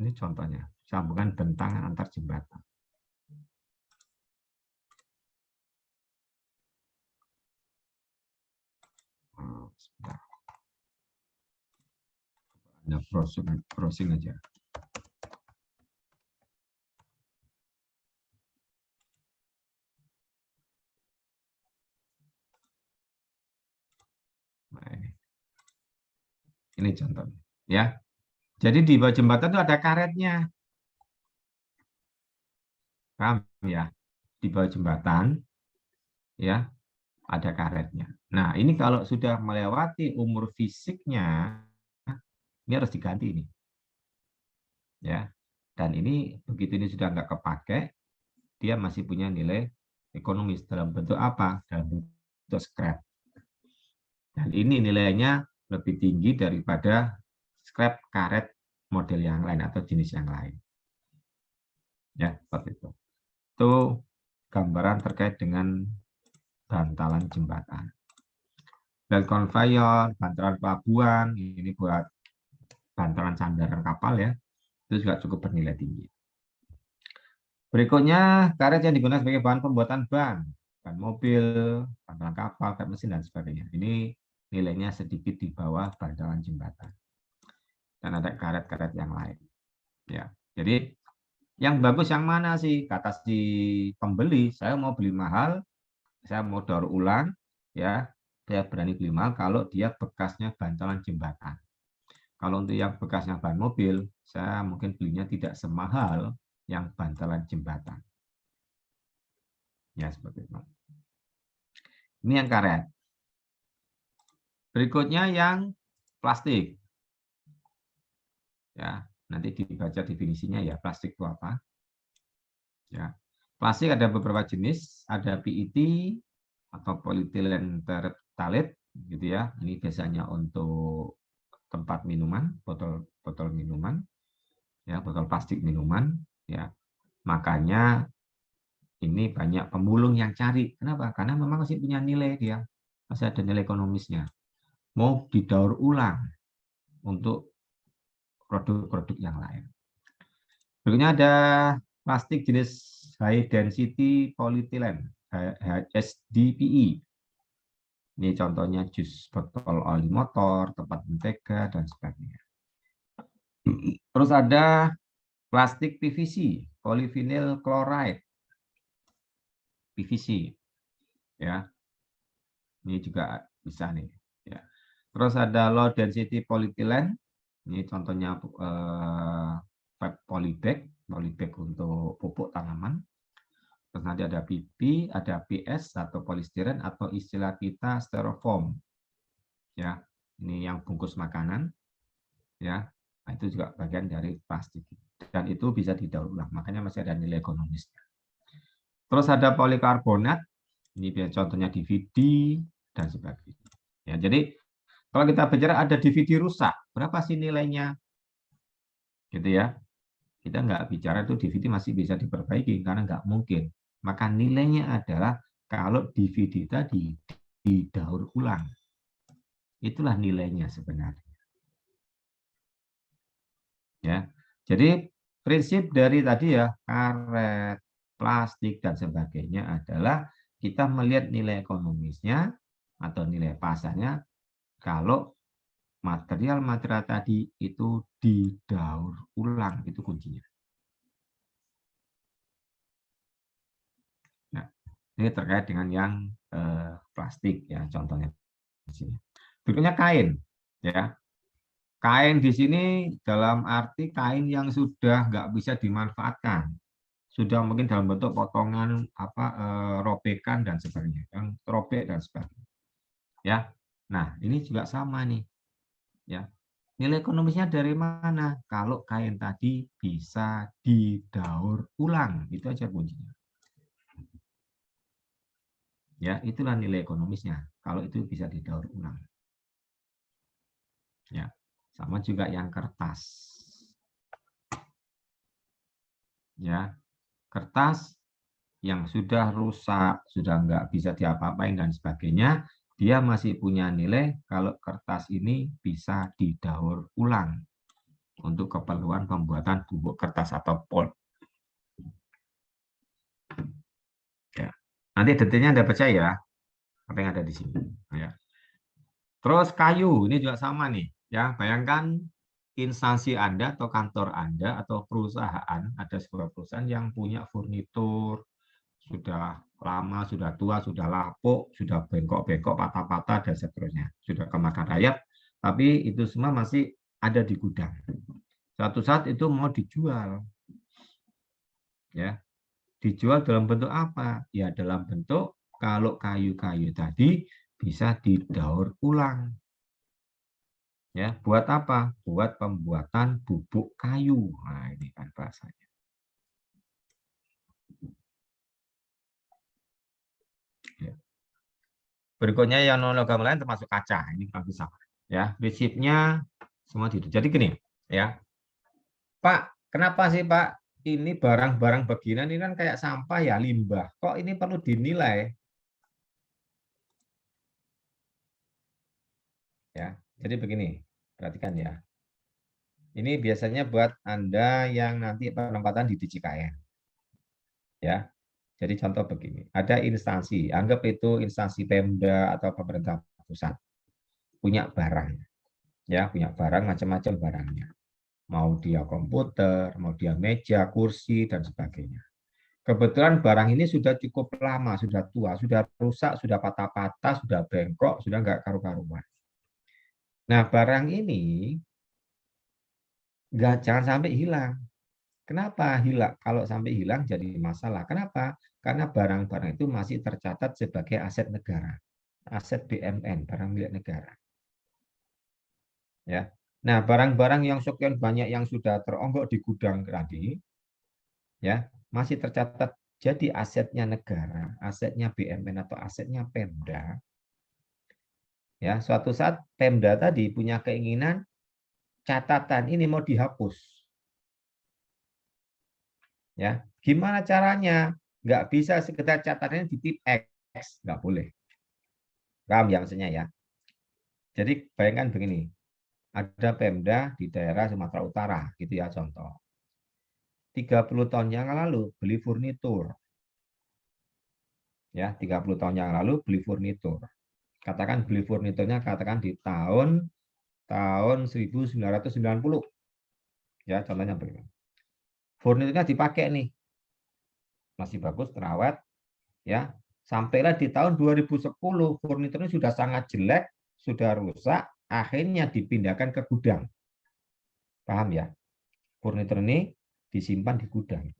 Ini contohnya, sambungan bentangan antar jembatan. Sebentar. Anda browsing aja. Nah, ini contohnya, ya. Jadi di bawah jembatan itu ada karetnya, paham ya? Di bawah jembatan, ya, ada karetnya. Nah, ini kalau sudah melewati umur fisiknya, ini harus diganti ini, ya. Dan ini begitu ini sudah nggak kepake, dia masih punya nilai ekonomis dalam bentuk apa? Dalam bentuk scrap. Dan ini nilainya lebih tinggi daripada scrap karet model yang lain atau jenis yang lain. Ya, seperti itu. Itu gambaran terkait dengan bantalan jembatan. Dan konveyor, bantalan pelabuhan, ini buat bantalan sandaran kapal ya, itu juga cukup bernilai tinggi. Berikutnya, karet yang digunakan sebagai bahan pembuatan ban mobil, bantalan kapal, ban mesin, dan sebagainya. Ini nilainya sedikit di bawah bantalan jembatan. Dan ada karet-karet yang lain. Ya, jadi yang bagus yang mana sih? Kata si pembeli, saya mau beli mahal, saya mau daur ulang, ya, saya berani beli mahal kalau dia bekasnya bantalan jembatan. Kalau untuk yang bekasnya ban mobil, saya mungkin belinya tidak semahal yang bantalan jembatan. Ya, seperti itu. Ini yang karet. Berikutnya yang plastik. Ya, nanti dibaca definisinya ya, plastik itu apa. Ya. Plastik ada beberapa jenis, ada PET atau polyethylene terephthalate gitu ya. Ini biasanya untuk tempat minuman, botol minuman, ya, botol plastik minuman, ya. Makanya ini banyak pemulung yang cari. Kenapa? Karena memang masih punya nilai dia. Masih ada nilai ekonomisnya. Mau didaur ulang untuk produk-produk yang lain. Berikutnya ada plastik jenis high density polyethylene, HDPE. Ini contohnya jus botol oli motor, tempat mentega, dan sebagainya. Terus ada plastik PVC, polyvinyl chloride, PVC, ya. Ini juga bisa nih. Ya. Terus ada low density polyethylene. Ini contohnya polybag untuk pupuk tanaman. Terus nanti ada PP, ada PS atau polistiren atau istilah kita styrofoam. Ya, ini yang bungkus makanan. Ya, nah, itu juga bagian dari plastik. Dan itu bisa didaur ulang. Makanya masih ada nilai ekonomisnya. Terus ada polikarbonat. Ini contohnya DVD dan sebagainya. Ya, jadi kalau kita bicara ada DVD rusak, berapa sih nilainya? Gitu ya. Kita nggak bicara itu DVD masih bisa diperbaiki karena nggak mungkin. Maka nilainya adalah kalau DVD tadi didaur ulang. Itulah nilainya sebenarnya. Ya. Jadi prinsip dari tadi ya, karet, plastik dan sebagainya adalah kita melihat nilai ekonomisnya atau nilai pasarnya kalau material-material tadi itu didaur ulang, itu kuncinya. Nah, ini terkait dengan yang plastik ya, contohnya di sini. Berikutnya kain, ya. Kain di sini dalam arti kain yang sudah nggak bisa dimanfaatkan, sudah mungkin dalam bentuk potongan robekan dan sebagainya, yang robek dan sebagainya. Ya, nah ini juga sama nih, ya. Nilai ekonomisnya dari mana? Kalau kain tadi bisa didaur ulang, itu aja kuncinya. Ya, itulah nilai ekonomisnya. Kalau itu bisa didaur ulang. Ya, sama juga yang kertas. Ya, kertas yang sudah rusak, sudah nggak bisa diapa-apain dan sebagainya, dia masih punya nilai kalau kertas ini bisa didaur ulang untuk keperluan pembuatan bubuk kertas atau pulp. Ya. Nanti detailnya Anda baca ya, apa yang ada di sini. Ya. Terus kayu, ini juga sama nih. Ya, bayangkan instansi Anda atau kantor Anda atau perusahaan, ada sebuah perusahaan yang punya furnitur, sudah lama, sudah tua, sudah lapuk, sudah bengkok-bengkok, patah-patah, dan seterusnya. Sudah kemakan rayap, tapi itu semua masih ada di gudang. Suatu saat itu mau dijual. Ya, dijual dalam bentuk apa? Ya, dalam bentuk kalau kayu-kayu tadi bisa didaur ulang. Ya, buat apa? Buat pembuatan bubuk kayu. Nah, ini kan bahasanya. Ya. Berikutnya yang non logam lain termasuk kaca. Ini kan bisa. Ya, prinsipnya semua gitu. Jadi gini, ya. Pak, kenapa sih Pak? Ini barang-barang beginian ini kan kayak sampah ya, limbah. Kok ini perlu dinilai? Ya, jadi begini, perhatikan ya. Ini biasanya buat Anda yang nanti penempatan di DJKN. Ya, jadi contoh begini, ada instansi, anggap itu instansi Pemda atau pemerintah pusat, punya barang, ya punya barang macam-macam barangnya, mau dia komputer, mau dia meja, kursi dan sebagainya. Kebetulan barang ini sudah cukup lama, sudah tua, sudah rusak, sudah patah-patah, sudah bengkok, sudah nggak karu-karuan. Nah barang ini jangan sampai hilang. Kenapa hilang? Kalau sampai hilang jadi masalah. Kenapa? Karena barang-barang itu masih tercatat sebagai aset negara, aset BUMN, barang milik negara. Ya. Nah, barang-barang yang sekian banyak yang sudah teronggok di gudang tadi, ya masih tercatat jadi asetnya negara, asetnya BUMN atau asetnya Pemda. Ya, suatu saat Pemda tadi punya keinginan catatan ini mau dihapus. Ya, gimana caranya? Nggak bisa sekedar catatannya di tip X, nggak boleh. Paham ya maksudnya ya? Jadi bayangkan begini, ada Pemda di daerah Sumatera Utara, gitu ya contoh. 30 tahun yang lalu beli furnitur. Ya, 30 tahun yang lalu beli furnitur. Katakan beli furniturnya katakan di tahun 1990. Ya, contohnya begitu. Furniturnya dipakai nih. Masih bagus, terawat, ya. Sampailah di tahun 2010 furniturnya sudah sangat jelek, sudah rusak, akhirnya dipindahkan ke gudang. Paham ya? Furnitur ini disimpan di gudang.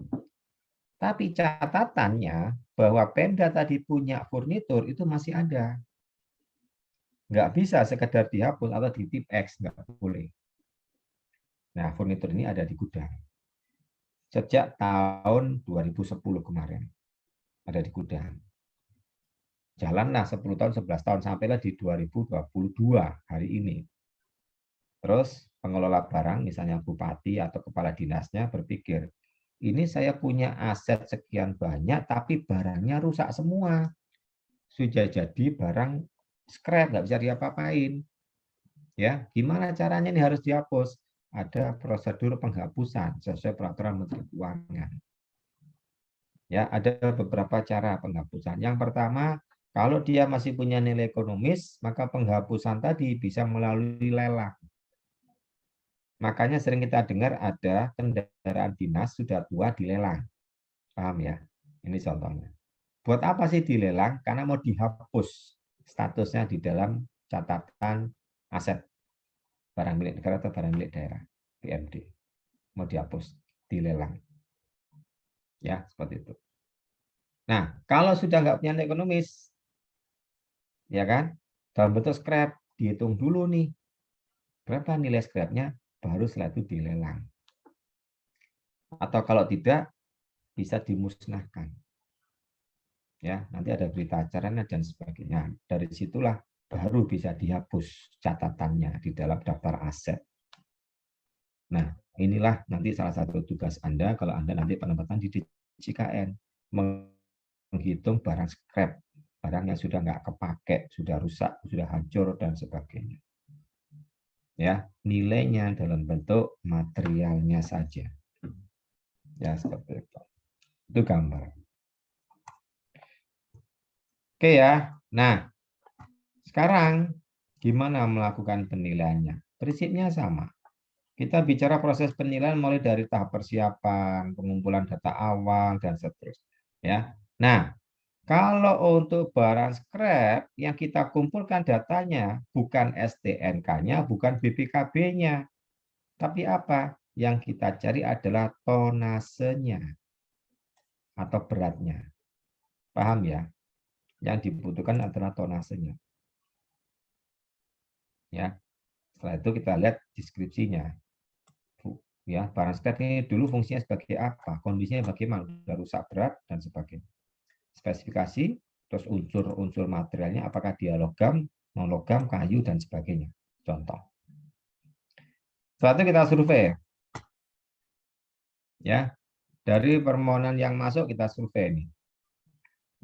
Tapi catatannya bahwa Pemda tadi punya furnitur itu masih ada. Nggak bisa sekedar dihapus atau di tip X, nggak boleh. Nah, furnitur ini ada di gudang. Sejak tahun 2010 kemarin. Ada di gudang. Jalanlah 10 tahun, 11 tahun, sampailah di 2022 hari ini. Terus pengelola barang, misalnya bupati atau kepala dinasnya berpikir, ini saya punya aset sekian banyak, tapi barangnya rusak semua. Sudah jadi barang scrap, nggak bisa diapa-apain. Ya, gimana caranya ini harus dihapus? Ada prosedur penghapusan sesuai peraturan Menteri Keuangan. Ya, ada beberapa cara penghapusan. Yang pertama, kalau dia masih punya nilai ekonomis, maka penghapusan tadi bisa melalui lelang. Makanya sering kita dengar ada kendaraan dinas sudah tua dilelang. Paham ya? Ini contohnya. Buat apa sih dilelang? Karena mau dihapus statusnya di dalam catatan aset barang milik negara atau barang milik daerah, BMD. Mau dihapus, dilelang. Ya, seperti itu. Nah, kalau sudah nggak punya nilai ekonomis, ya kan, dalam bentuk scrap, dihitung dulu nih, berapa nilai scrapnya, baru setelah itu dilelang. Atau kalau tidak, bisa dimusnahkan. Ya, nanti ada berita acaranya dan sebagainya. Dari situlah baru bisa dihapus catatannya di dalam daftar aset. Nah, inilah nanti salah satu tugas Anda kalau Anda nanti penempatan di DJKN, menghitung barang scrap, barang yang sudah nggak kepake, sudah rusak, sudah hancur dan sebagainya. Ya, nilainya dalam bentuk materialnya saja. Ya, seperti itu. Itu gambar. Oke ya. Nah, sekarang gimana melakukan penilaiannya? Prinsipnya sama. Kita bicara proses penilaian mulai dari tahap persiapan, pengumpulan data awal, dan seterusnya. Ya. Nah, kalau untuk barang scrap yang kita kumpulkan datanya bukan STNK-nya, bukan BPKB-nya, tapi apa? Yang kita cari adalah tonasenya atau beratnya. Paham ya? Yang dibutuhkan adalah tonasenya. Ya. Setelah itu kita lihat deskripsinya. Ya, barang scrap ini dulu fungsinya sebagai apa? Kondisinya bagaimana? Sudah rusak berat dan sebagainya. Spesifikasi, terus unsur-unsur materialnya apakah dia logam, non logam, kayu dan sebagainya. Contoh. Setelah itu kita survei. Ya, dari permohonan yang masuk kita survei nih.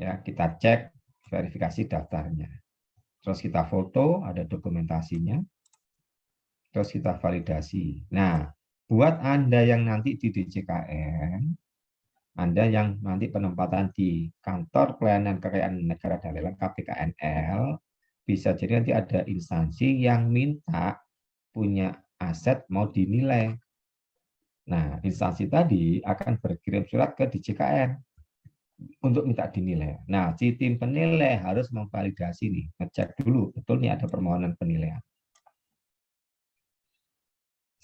Ya, kita cek verifikasi daftarnya. Terus kita foto, ada dokumentasinya. Terus kita validasi. Nah, buat Anda yang nanti di DJKN, Anda yang nanti penempatan di Kantor Pelayanan Kekayaan Negara dan Lelang KPKNL, bisa jadi nanti ada instansi yang minta punya aset mau dinilai. Nah, instansi tadi akan berkirim surat ke DJKN untuk minta dinilai. Nah, si tim penilai harus memvalidasi nih, ngecek dulu betul nih ada permohonan penilaian.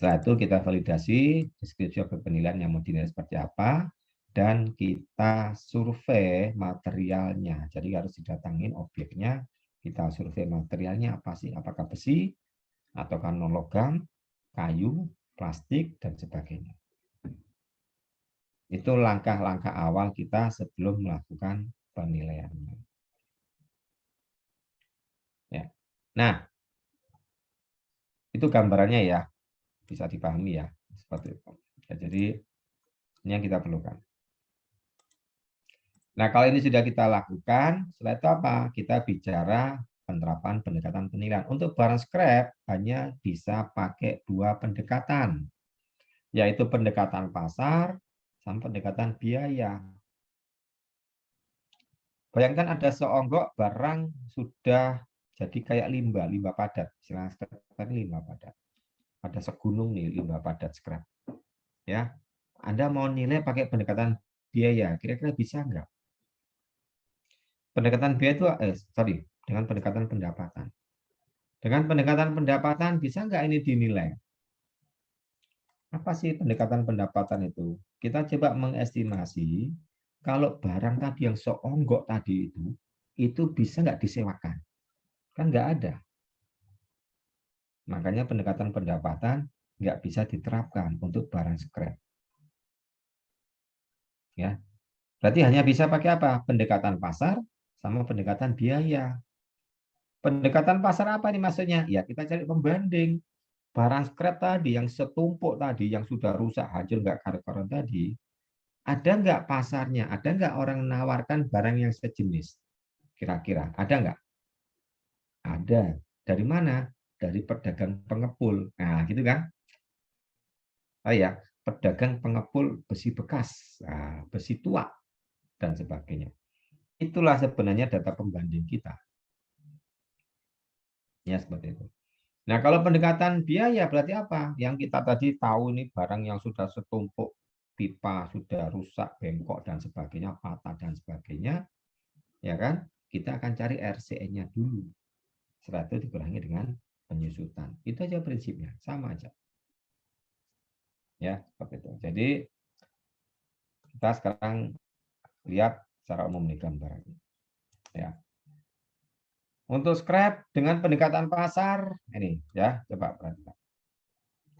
Setelah itu kita validasi deskripsi objek penilaian yang mau dinilai seperti apa, dan kita survei materialnya. Jadi harus didatangin objeknya, kita survei materialnya apa sih, apakah besi, ataukah non logam, kayu, plastik, dan sebagainya. Itu langkah-langkah awal kita sebelum melakukan penilaiannya. Ya. Nah, itu gambarannya ya, bisa dipahami ya, seperti itu. Ya, jadi ini yang kita perlukan. Nah, kalau ini sudah kita lakukan, setelah itu apa? Kita bicara penerapan pendekatan penilaian. Untuk barang scrap hanya bisa pakai 2 pendekatan, yaitu pendekatan pasar sama pendekatan biaya. Bayangkan ada seonggok barang sudah jadi kayak limbah padat. Istilah limbah padat. Ada segunung nih limbah padat scrap. Ya, Anda mau nilai pakai pendekatan biaya, kira-kira bisa nggak? Pendekatan biaya itu, dengan pendekatan pendapatan. Dengan pendekatan pendapatan bisa nggak ini dinilai? Apa sih pendekatan pendapatan itu? Kita coba mengestimasi kalau barang tadi yang seonggok tadi itu bisa nggak disewakan? Kan nggak ada. Makanya pendekatan pendapatan nggak bisa diterapkan untuk barang scrap. Ya, berarti hanya bisa pakai apa? Pendekatan pasar sama pendekatan biaya. Pendekatan pasar apa ini maksudnya? Ya kita cari pembanding. Barang scrap tadi yang setumpuk tadi, yang sudah rusak, hancur, nggak karu-karuan tadi, ada nggak pasarnya? Ada nggak orang menawarkan barang yang sejenis? Kira-kira ada nggak? Ada. Dari mana? Dari pedagang pengepul. Nah, gitu kan? Oh ya, pedagang pengepul besi bekas, besi tua, dan sebagainya. Itulah sebenarnya data pembanding kita. Ya, seperti itu. Nah, kalau pendekatan biaya berarti apa? Yang kita tadi tahu ini barang yang sudah setumpuk, pipa sudah rusak, bengkok, dan sebagainya, patah, dan sebagainya, ya kan? Kita akan cari RCE-nya dulu. Setelah itu dikurangi dengan penyusutan. Itu aja prinsipnya, sama aja. Ya, seperti itu. Jadi, kita sekarang lihat secara umum nih gambarannya. Ya. Untuk scrap dengan pendekatan pasar, ini ya, coba perhatikan.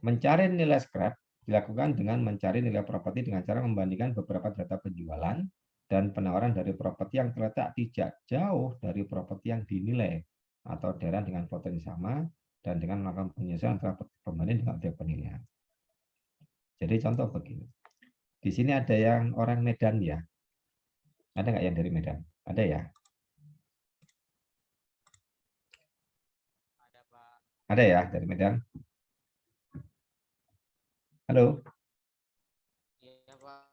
Mencari nilai scrap dilakukan dengan mencari nilai properti dengan cara membandingkan beberapa data penjualan dan penawaran dari properti yang terletak tidak jauh dari properti yang dinilai atau daerah dengan potensi sama dan dengan melakukan penyesuaian antara pembanding dengan objek penilaian. Jadi contoh begini. Di sini ada yang orang Medan ya. Ada nggak yang dari Medan? Ada ya? Ada ya dari Medan? Halo? Iya, Pak.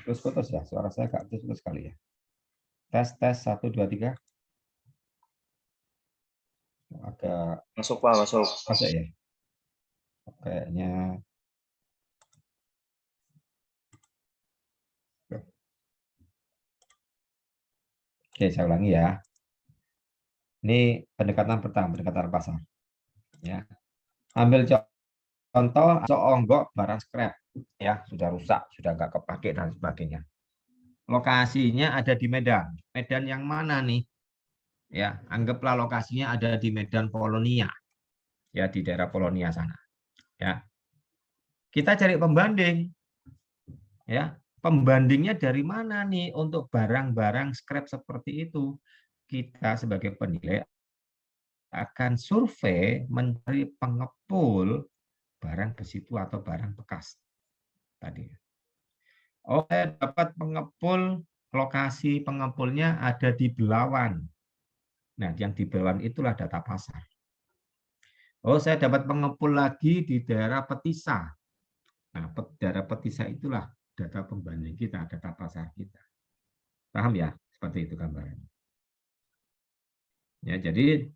Terus putus ya? Suara saya agak putus sekali ya. Tes, 1, 2, 3. Agak Masuk, Pak, masuk. masuk ya? Kayaknya. Oke, saya ulangi ya. Ini pendekatan pertama, pendekatan pasar. Ya. Ambil contoh seonggok barang scrap, ya sudah rusak, sudah nggak kepake dan sebagainya. Lokasinya ada di Medan. Medan yang mana nih? Ya, anggaplah lokasinya ada di Medan Polonia, ya di daerah Polonia sana. Ya, kita cari pembanding. Ya, pembandingnya dari mana nih untuk barang-barang scrap seperti itu? Kita sebagai penilai akan survei mencari pengepul barang besi tua atau barang bekas tadi. Oh, saya dapat pengepul, lokasi pengepulnya ada di Belawan. Nah, yang di Belawan itulah data pasar. Oh, saya dapat pengepul lagi di daerah Petisa. Nah, daerah Petisa itulah data pembanding kita, data pasar kita. Paham ya? Seperti itu gambarannya. Ya, jadi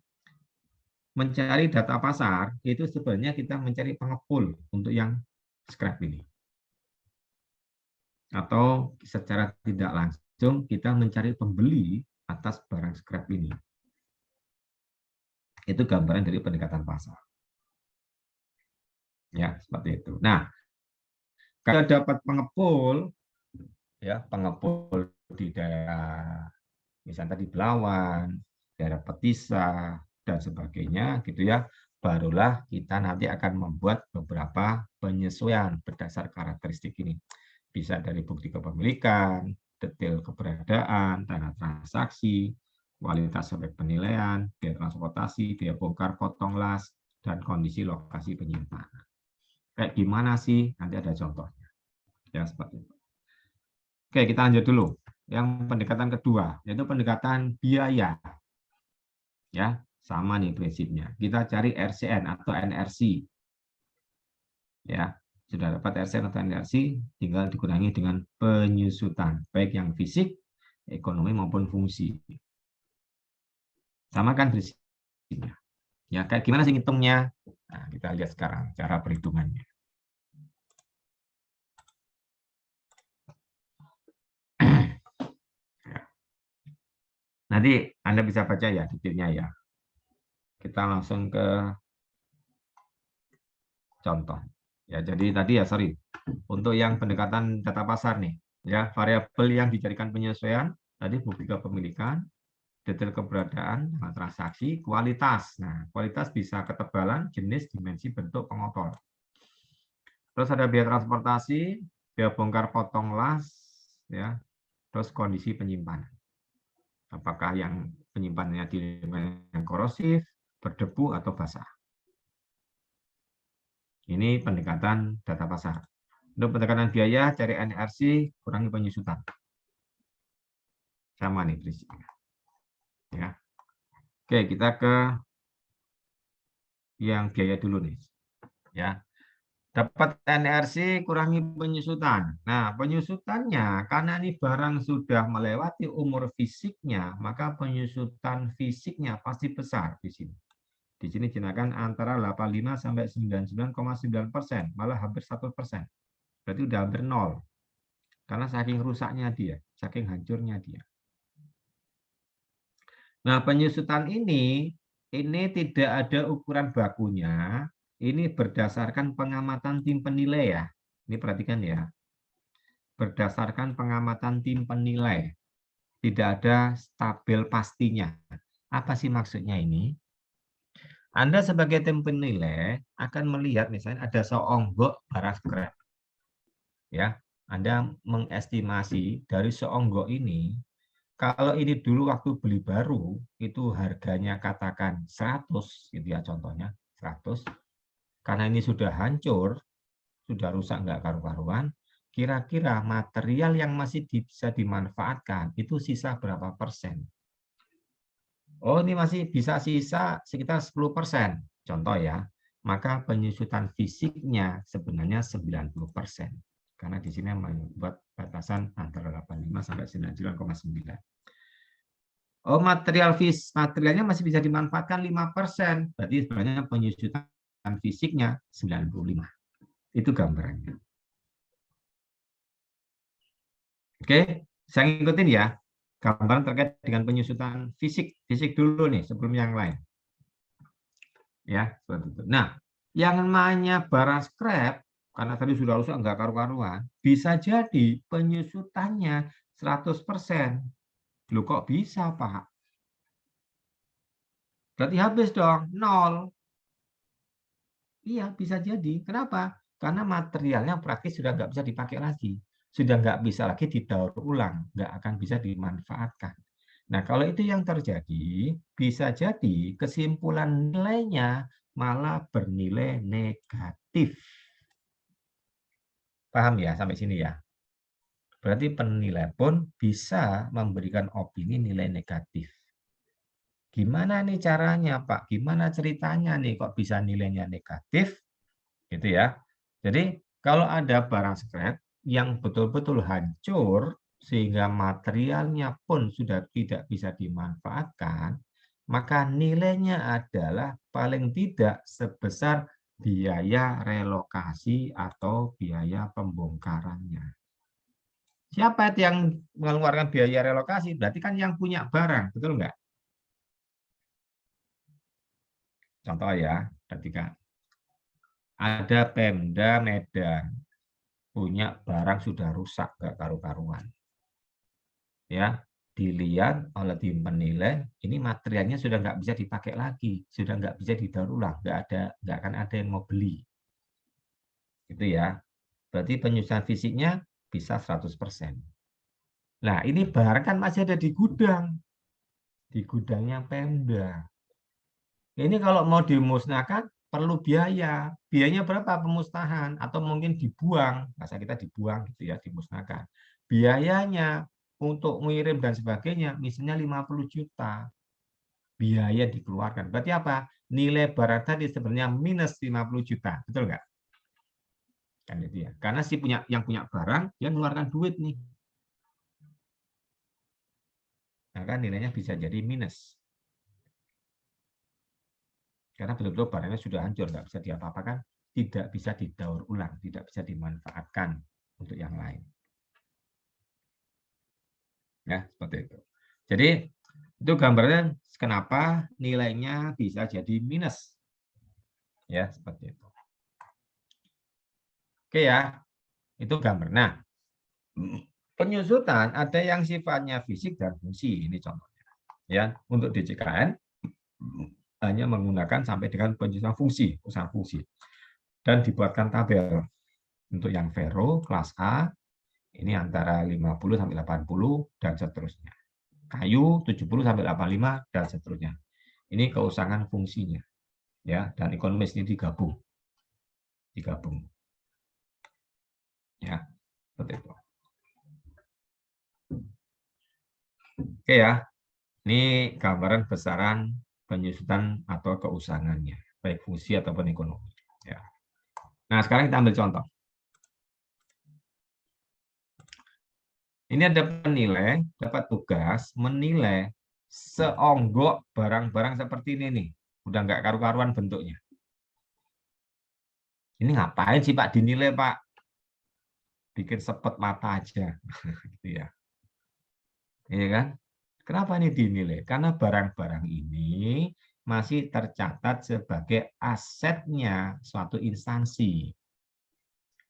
mencari data pasar itu sebenarnya kita mencari pengepul untuk yang scrap ini. Atau secara tidak langsung kita mencari pembeli atas barang scrap ini. Itu gambaran dari pendekatan pasar. Ya, seperti itu. Nah, kalau dapat pengepul, ya pengepul di daerah misalnya tadi Belawan, daerah Petisa dan sebagainya, gitu ya. Barulah kita nanti akan membuat beberapa penyesuaian berdasar karakteristik ini. Bisa dari bukti kepemilikan, detail keberadaan, dana transaksi, kualitas sampai penilaian, biaya transportasi, biaya bongkar potong las, dan kondisi lokasi penyimpanan. Kayak gimana sih? Nanti ada contohnya. Ya, seperti itu. Oke, kita lanjut dulu. Yang pendekatan kedua, yaitu pendekatan biaya. Ya, sama nih prinsipnya. Kita cari RCN atau NRC. Ya, sudah dapat RC atau NRC, tinggal dikurangi dengan penyusutan, baik yang fisik, ekonomi maupun fungsi. Sama kan prinsipnya. Ya, kayak gimana sih ngitungnya? Nah, kita lihat sekarang cara perhitungannya. Nanti Anda bisa baca ya detailnya ya. Kita langsung ke contoh. Ya, jadi tadi ya, sorry. Untuk yang pendekatan data pasar nih, ya, variabel yang dijadikan penyesuaian tadi bukti kepemilikan, detail keberadaan, transaksi, kualitas. Nah, kualitas bisa ketebalan, jenis, dimensi, bentuk, pengotor. Terus ada biaya transportasi, biaya bongkar potong las, ya, terus kondisi penyimpanan. Apakah yang penyimpanannya di lingkungan yang korosif, berdebu, atau basah. Ini pendekatan data pasar. Untuk pendekatan biaya, cari NRC, kurangi penyusutan. Sama nih prinsipnya. Ya. Oke, kita ke yang biaya dulu nih. Ya. Dapat NRC, kurangi penyusutan. Nah, penyusutannya, karena ini barang sudah melewati umur fisiknya, maka penyusutan fisiknya pasti besar di sini. Di sini digunakan antara 85 sampai 99,9%, malah hampir 1%. Berarti udah hampir 0. Karena saking rusaknya dia, saking hancurnya dia. Nah, penyusutan ini tidak ada ukuran bakunya, ini berdasarkan pengamatan tim penilai ya. Ini perhatikan ya. Berdasarkan pengamatan tim penilai. Tidak ada stabil pastinya. Apa sih maksudnya ini? Anda sebagai tim penilai akan melihat misalnya ada seonggok barang scrap. Ya, Anda mengestimasi dari seonggok ini, kalau ini dulu waktu beli baru itu harganya katakan 100 gitu ya contohnya, 100. Karena ini sudah hancur, sudah rusak nggak karu-karuan, kira-kira material yang masih bisa dimanfaatkan itu sisa berapa persen? Oh, ini masih bisa sisa sekitar 10%. Contoh ya. Maka penyusutan fisiknya sebenarnya 90%. Karena di sini membuat batasan antara 85 sampai 99,9. Oh, materialnya masih bisa dimanfaatkan 5%. Berarti sebenarnya penyusutan fisiknya 95. Itu gambarannya. Oke, saya ngikutin ya. Gambaran terkait dengan penyusutan fisik. Fisik dulu nih sebelum yang lain. Ya, seperti itu. Nah, yang namanya barang scrap, karena tadi sudah rusak enggak karu-karuan, bisa jadi penyusutannya 100%. Loh kok bisa, Pak? Berarti habis dong, 0. Iya, bisa jadi. Kenapa? Karena materialnya praktis sudah nggak bisa dipakai lagi. Sudah nggak bisa lagi didaur ulang, nggak akan bisa dimanfaatkan. Nah, kalau itu yang terjadi, bisa jadi kesimpulan nilainya malah bernilai negatif. Paham ya sampai sini ya? Berarti penilai pun bisa memberikan opini nilai negatif. Gimana nih caranya, Pak? Gimana ceritanya nih kok bisa nilainya negatif? Gitu ya. Jadi kalau ada barang scrap yang betul-betul hancur sehingga materialnya pun sudah tidak bisa dimanfaatkan, maka nilainya adalah paling tidak sebesar biaya relokasi atau biaya pembongkarannya. Siapa itu yang mengeluarkan biaya relokasi? Berarti kan yang punya barang, betul nggak? Contoh ya, ketika ada Pemda Medan punya barang sudah rusak nggak karu-karuan. Ya, dilihat oleh tim penilai, ini materialnya sudah nggak bisa dipakai lagi, sudah nggak bisa didaur ulang, nggak akan ada yang mau beli. Gitu ya. Berarti penyusutan fisiknya bisa 100%. Nah, ini barang kan masih ada di gudang. Di gudangnya Pemda. Ini kalau mau dimusnahkan perlu biaya. Biayanya berapa pemusnahan? Atau mungkin dibuang. Masa kita dibuang gitu ya, dimusnahkan. Biayanya untuk mengirim dan sebagainya, misalnya 50 juta. Biaya dikeluarkan. Berarti apa? Nilai barang tadi sebenarnya minus 50 juta. Betul nggak? Kan itu ya. Karena si yang punya barang dia mengeluarkan duit nih. Nah, kan nilainya bisa jadi minus. Karena betul-betul barangnya sudah hancur, nggak bisa diapa-apakan, tidak bisa didaur ulang, tidak bisa dimanfaatkan untuk yang lain. Ya, seperti itu. Jadi itu gambarnya kenapa nilainya bisa jadi minus. Ya, seperti itu. Oke ya, itu gambar. Nah, penyusutan ada yang sifatnya fisik dan fungsi. Ini contohnya. Ya, untuk DJKN hanya menggunakan sampai dengan penyusutan fungsi, usaha fungsi. Dan dibuatkan tabel. Untuk yang Vero kelas A ini antara 50 sampai 80 dan seterusnya. Kayu 70 sampai 85 dan seterusnya. Ini keusangan fungsinya. Ya, dan ekonomis ini digabung. Ya, seperti itu. Oke ya. Ini gambaran besaran penyusutan atau keusangannya, baik fungsi ataupun ekonomi. Ya. Nah, sekarang kita ambil contoh. Ini ada penilai, dapat tugas menilai seonggok barang-barang seperti ini nih. Udah nggak karu-karuan bentuknya. Ini ngapain sih Pak dinilai Pak? Bikin sepet mata aja. Gitu ya. Iya kan? Kenapa ini dinilai? Karena barang-barang ini masih tercatat sebagai asetnya suatu instansi.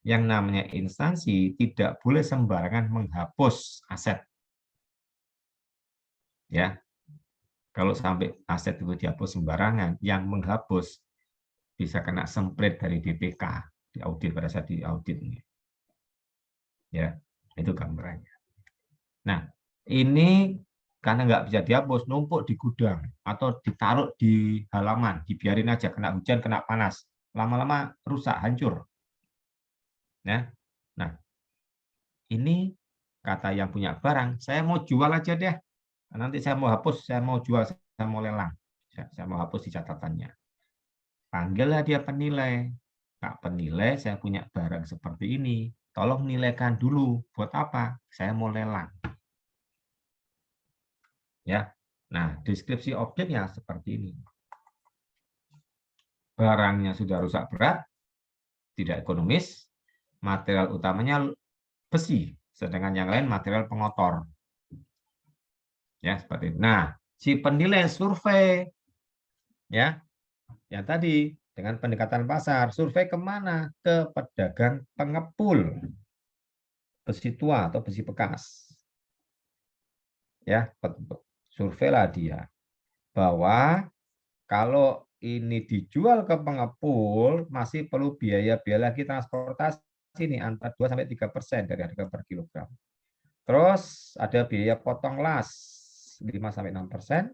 Yang namanya instansi tidak boleh sembarangan menghapus aset. Ya, kalau sampai aset itu dihapus sembarangan, yang menghapus bisa kena semprit dari BPK di audit pada saat di audit ini. Ya, itu gambarannya. Nah, ini karena nggak bisa dihapus, numpuk di gudang atau ditaruh di halaman, dibiarin aja, kena hujan, kena panas, lama-lama rusak, hancur. Ya, nah ini kata yang punya barang, saya mau jual aja deh. Nanti saya mau hapus, saya mau jual, saya mau lelang, saya mau hapus di catatannya. Panggillah dia penilai. Kak penilai, saya punya barang seperti ini. Tolong nilaikan dulu. Buat apa? Saya mau lelang. Ya. Nah, deskripsi objeknya seperti ini. Barangnya sudah rusak berat, tidak ekonomis, material utamanya besi, sedangkan yang lain material pengotor. Ya, seperti itu. Nah, si penilai survei, ya, yang tadi dengan pendekatan pasar, survei kemana? Ke pedagang pengepul besi tua atau besi bekas. Ya, surveilah dia bahwa kalau ini dijual ke pengepul masih perlu biaya lagi transportasi nih antara 2 sampai 3% dari harga per kilogram. Terus ada biaya potong las 5 sampai 6%.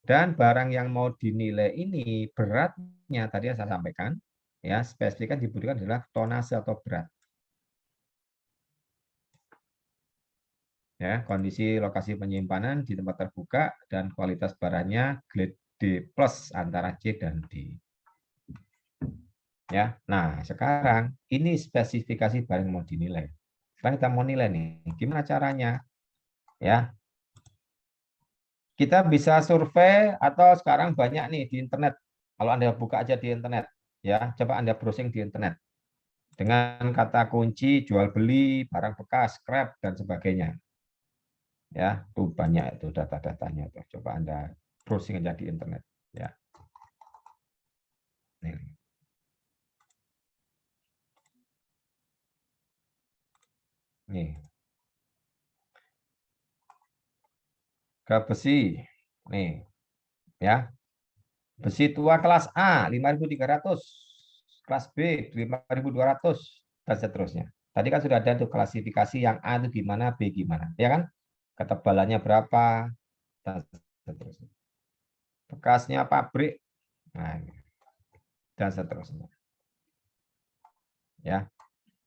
Dan barang yang mau dinilai ini beratnya tadi yang saya sampaikan ya, spesifikan dibutuhkan adalah tonase atau berat. Ya, kondisi lokasi penyimpanan di tempat terbuka dan kualitas barangnya grade D+ antara C dan D. Ya, nah sekarang ini spesifikasi barang mau dinilai. Sekarang kita mau nilai nih, gimana caranya? Ya, kita bisa survei atau sekarang banyak nih di internet. Kalau Anda buka aja di internet, ya, coba Anda browsing di internet dengan kata kunci jual beli barang bekas, scrap dan sebagainya. Ya, itu banyak itu data-datanya tuh. Coba Anda browsing aja di internet, ya. Nih. Ke besi. Nih, ya. Besi tua kelas A 5.300, kelas B 5.200 dan seterusnya. Tadi kan sudah ada tuh klasifikasi yang A itu gimana, B gimana, ya kan? Ketebalannya berapa dan seterusnya. Bekasnya pabrik. Nah, dan seterusnya. Ya.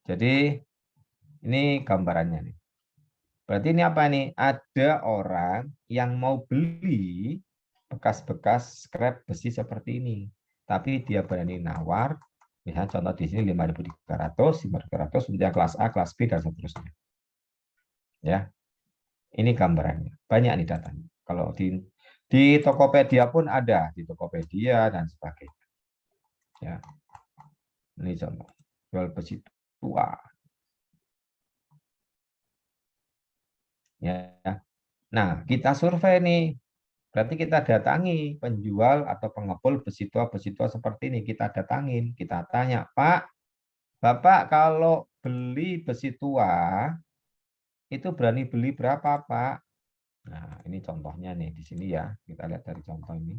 Jadi ini gambarannya nih. Berarti ini apa nih? Ada orang yang mau beli bekas-bekas scrap besi seperti ini. Tapi dia berani nawar Misalnya contoh di sini 5.300, 5.300 untuk yang kelas A, kelas B, dan seterusnya. Ya, ini gambarannya. Banyak nih datanya. Kalau di Tokopedia pun ada, di Tokopedia dan sebagainya. Ya, ini contoh jual besi tua. Ya, nah kita survei nih. Berarti kita datangi penjual atau pengepul besi tua seperti ini. Kita datangin, kita tanya, Pak, Bapak kalau beli besi tua, itu berani beli berapa, Pak? Nah, ini contohnya nih di sini ya. Kita lihat dari contoh ini.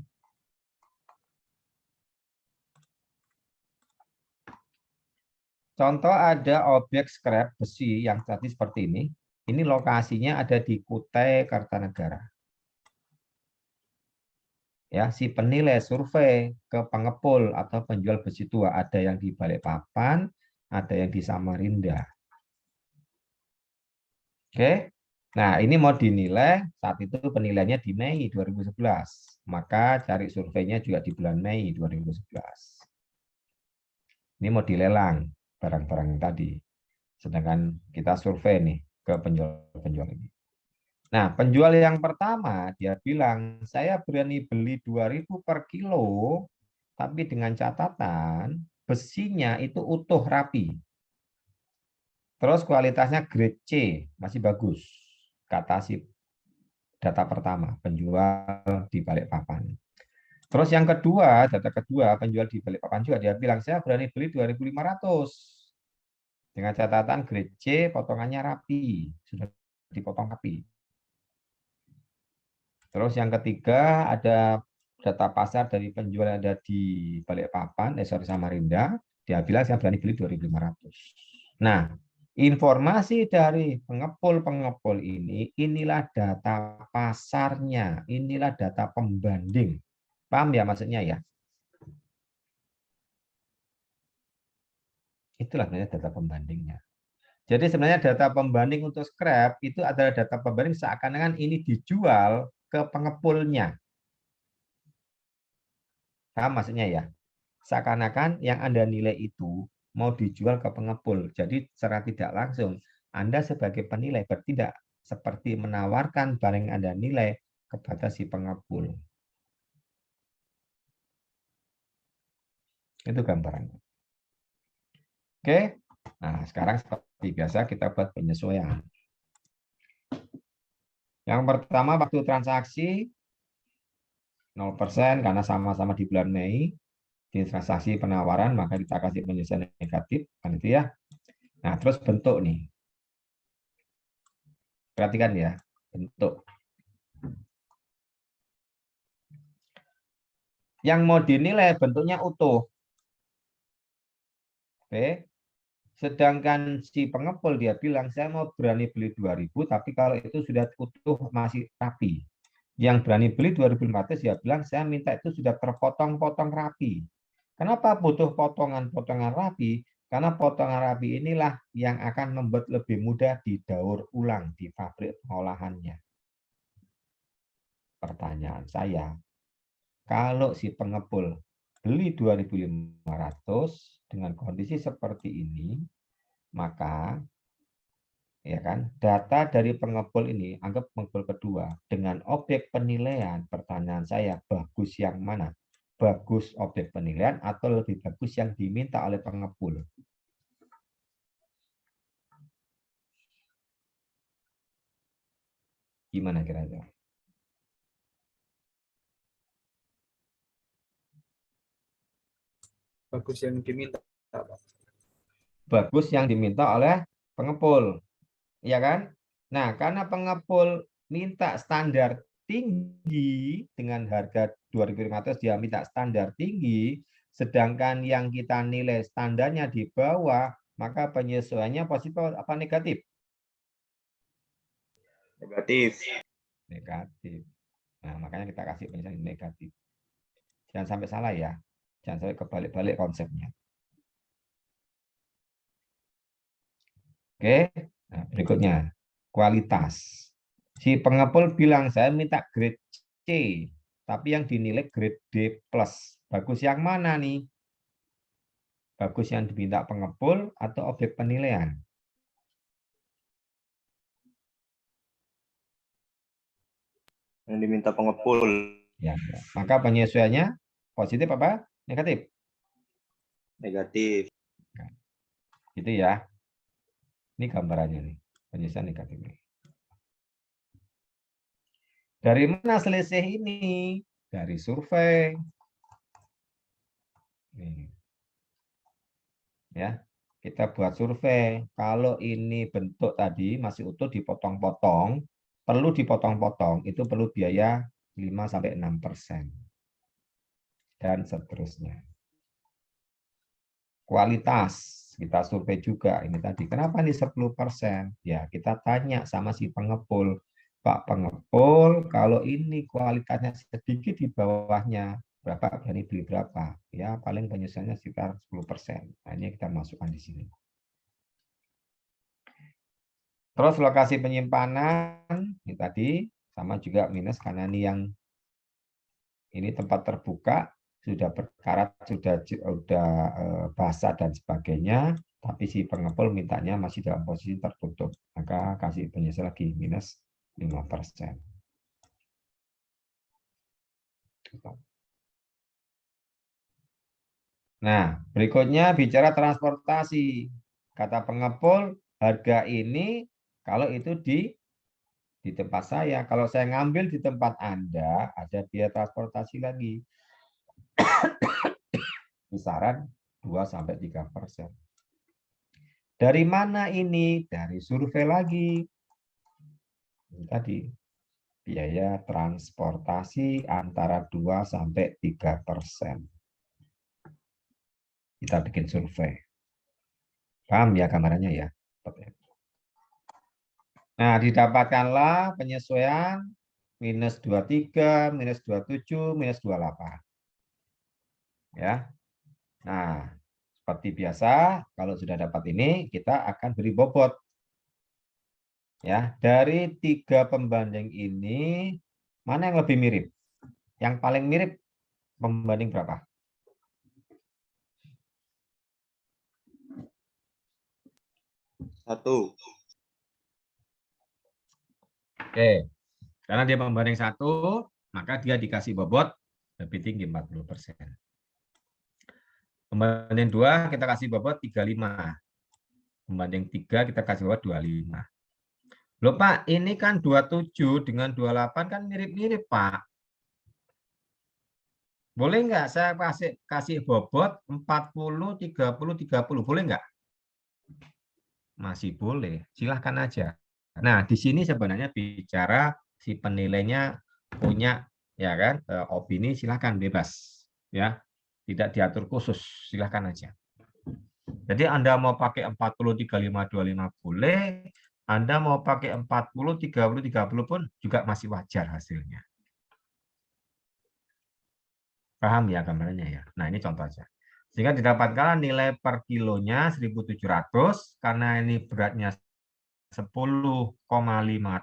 Contoh ada objek scrap besi yang tadi seperti ini. Ini lokasinya ada di Kutai Kartanegara. Ya, si penilai survei ke pengepul atau penjual besi tua ada yang di Balikpapan, ada yang di Samarinda. Oke. Nah, ini mau dinilai saat itu penilaiannya di Mei 2011. Maka cari surveinya juga di bulan Mei 2011. Ini mau dilelang barang-barang tadi. Sedangkan kita survei nih ke penjual-penjual ini. Nah, penjual yang pertama dia bilang, saya berani beli 2.000 per kilo, tapi dengan catatan besinya itu utuh rapi. Terus kualitasnya grade C, masih bagus. Kata si data pertama, penjual di Balikpapan. Terus yang kedua, data kedua, penjual di Balikpapan juga dia bilang, saya berani beli 2.500. Dengan catatan grade C, potongannya rapi, sudah dipotong rapi. Terus yang ketiga ada data pasar dari penjual yang ada di Balikpapan, Samarinda, dia bilang saya berani beli 2.500. Nah, informasi dari pengepul-pengepul ini, inilah data pasarnya, inilah data pembanding. Paham ya maksudnya ya? Itulah sebenarnya data pembandingnya. Jadi sebenarnya data pembanding untuk scrap itu adalah data pembanding seakan-akan ini dijual ke pengepulnya. Paham maksudnya ya? Seakan-akan yang Anda nilai itu mau dijual ke pengepul. Jadi secara tidak langsung Anda sebagai penilai bertindak seperti menawarkan barang yang Anda nilai kepada si pengepul. Itu gambarannya. Oke. Nah, sekarang seperti biasa kita buat penyesuaian. Yang pertama waktu transaksi 0% karena sama-sama di bulan Mei. Di transaksi penawaran maka kita kasih penyesuaian negatif kan itu ya. Nah, terus bentuk nih. Perhatikan ya, bentuk. Yang mau dinilai bentuknya utuh. Oke. Sedangkan si pengepul dia bilang saya mau berani beli 2.000 tapi kalau itu sudah utuh masih rapi. Yang berani beli 2.500 dia bilang saya minta itu sudah terpotong-potong rapi. Kenapa butuh potongan-potongan rapi? Karena potongan rapi inilah yang akan membuat lebih mudah didaur ulang di pabrik pengolahannya. Pertanyaan saya, kalau si pengepul beli 2.500 dengan kondisi seperti ini, maka ya kan data dari pengepul ini anggap pengepul kedua dengan objek penilaian, pertanyaan saya bagus yang mana? Bagus objek penilaian atau lebih bagus yang diminta oleh pengepul? Gimana kira-kira? Bagus yang diminta, Pak. Bagus yang diminta oleh pengepul, ya kan? Nah, karena pengepul minta standar tinggi dengan harga 2.500 dia minta standar tinggi, sedangkan yang kita nilai standarnya di bawah, maka penyesuaiannya positif apa negatif? Negatif. Negatif. Nah, makanya kita kasih penyesuaian negatif. Jangan sampai salah ya. Jangan sampai kebalik-balik konsepnya. Oke, nah, berikutnya kualitas. Si pengepul bilang saya minta grade C, tapi yang dinilai grade D+. Bagus yang mana nih? Bagus yang diminta pengepul atau objek penilaian? Yang diminta pengepul. Ya, maka penyesuaiannya positif apa negatif? Negatif. Gitu ya. Ini gambarannya nih, penyesuaian negatif. Dari mana selisih ini? Dari survei. Nih. Ya, kita buat survei. Kalau ini bentuk tadi masih utuh dipotong-potong, perlu dipotong-potong, itu perlu biaya 5-6%. Dan seterusnya. Kualitas, kita survei juga ini tadi. Kenapa nih 10%? Ya, kita tanya sama si pengepul. Pak pengepul, kalau ini kualitasnya sedikit di bawahnya, berapa berani beli berapa? Ya, paling penyesuaiannya sekitar 10%. Nah, ini kita masukkan di sini. Terus lokasi penyimpanan, ini tadi sama juga minus karena ini yang ini tempat terbuka, sudah berkarat, sudah basah dan sebagainya, tapi si pengepul mintanya masih dalam posisi tertutup. Maka kasih penyesuaian lagi minus 5%. Nah, berikutnya bicara transportasi. Kata pengepul, harga ini kalau itu di tempat saya. Kalau saya ngambil di tempat Anda, ada biaya transportasi lagi. Kisaran 2-3%. Dari mana ini? Dari survei lagi. Ini tadi. Biaya transportasi antara 2-3%. Kita bikin survei. Paham ya gambarannya ya? Nah, didapatkanlah penyesuaian minus 23, minus 27, minus 28. Ya. Nah, seperti biasa, kalau sudah dapat ini, kita akan beri bobot. Ya, dari 3 pembanding ini, mana yang lebih mirip? Yang paling mirip pembanding berapa? Satu. Oke, karena dia pembanding 1, maka dia dikasih bobot lebih tinggi 40%. Pembanding 2 kita kasih bobot 35. Pembanding 3 kita kasih bobot 25. Loh Pak, ini kan 27 dengan 28 kan mirip-mirip Pak. Boleh nggak saya kasih bobot 40, 30, 30? Boleh nggak? Masih boleh, silahkan aja. Nah, di sini sebenarnya bicara si penilainya punya ya kan opini, silahkan bebas ya. Tidak diatur khusus, silahkan aja. Jadi Anda mau pakai 40, 35, 25 boleh. Anda mau pakai 40, 30, 30 pun juga masih wajar hasilnya. Paham ya gambarnya ya? Nah, ini contoh aja. Sehingga didapatkan nilai per kilonya 1.700, karena ini beratnya 10,5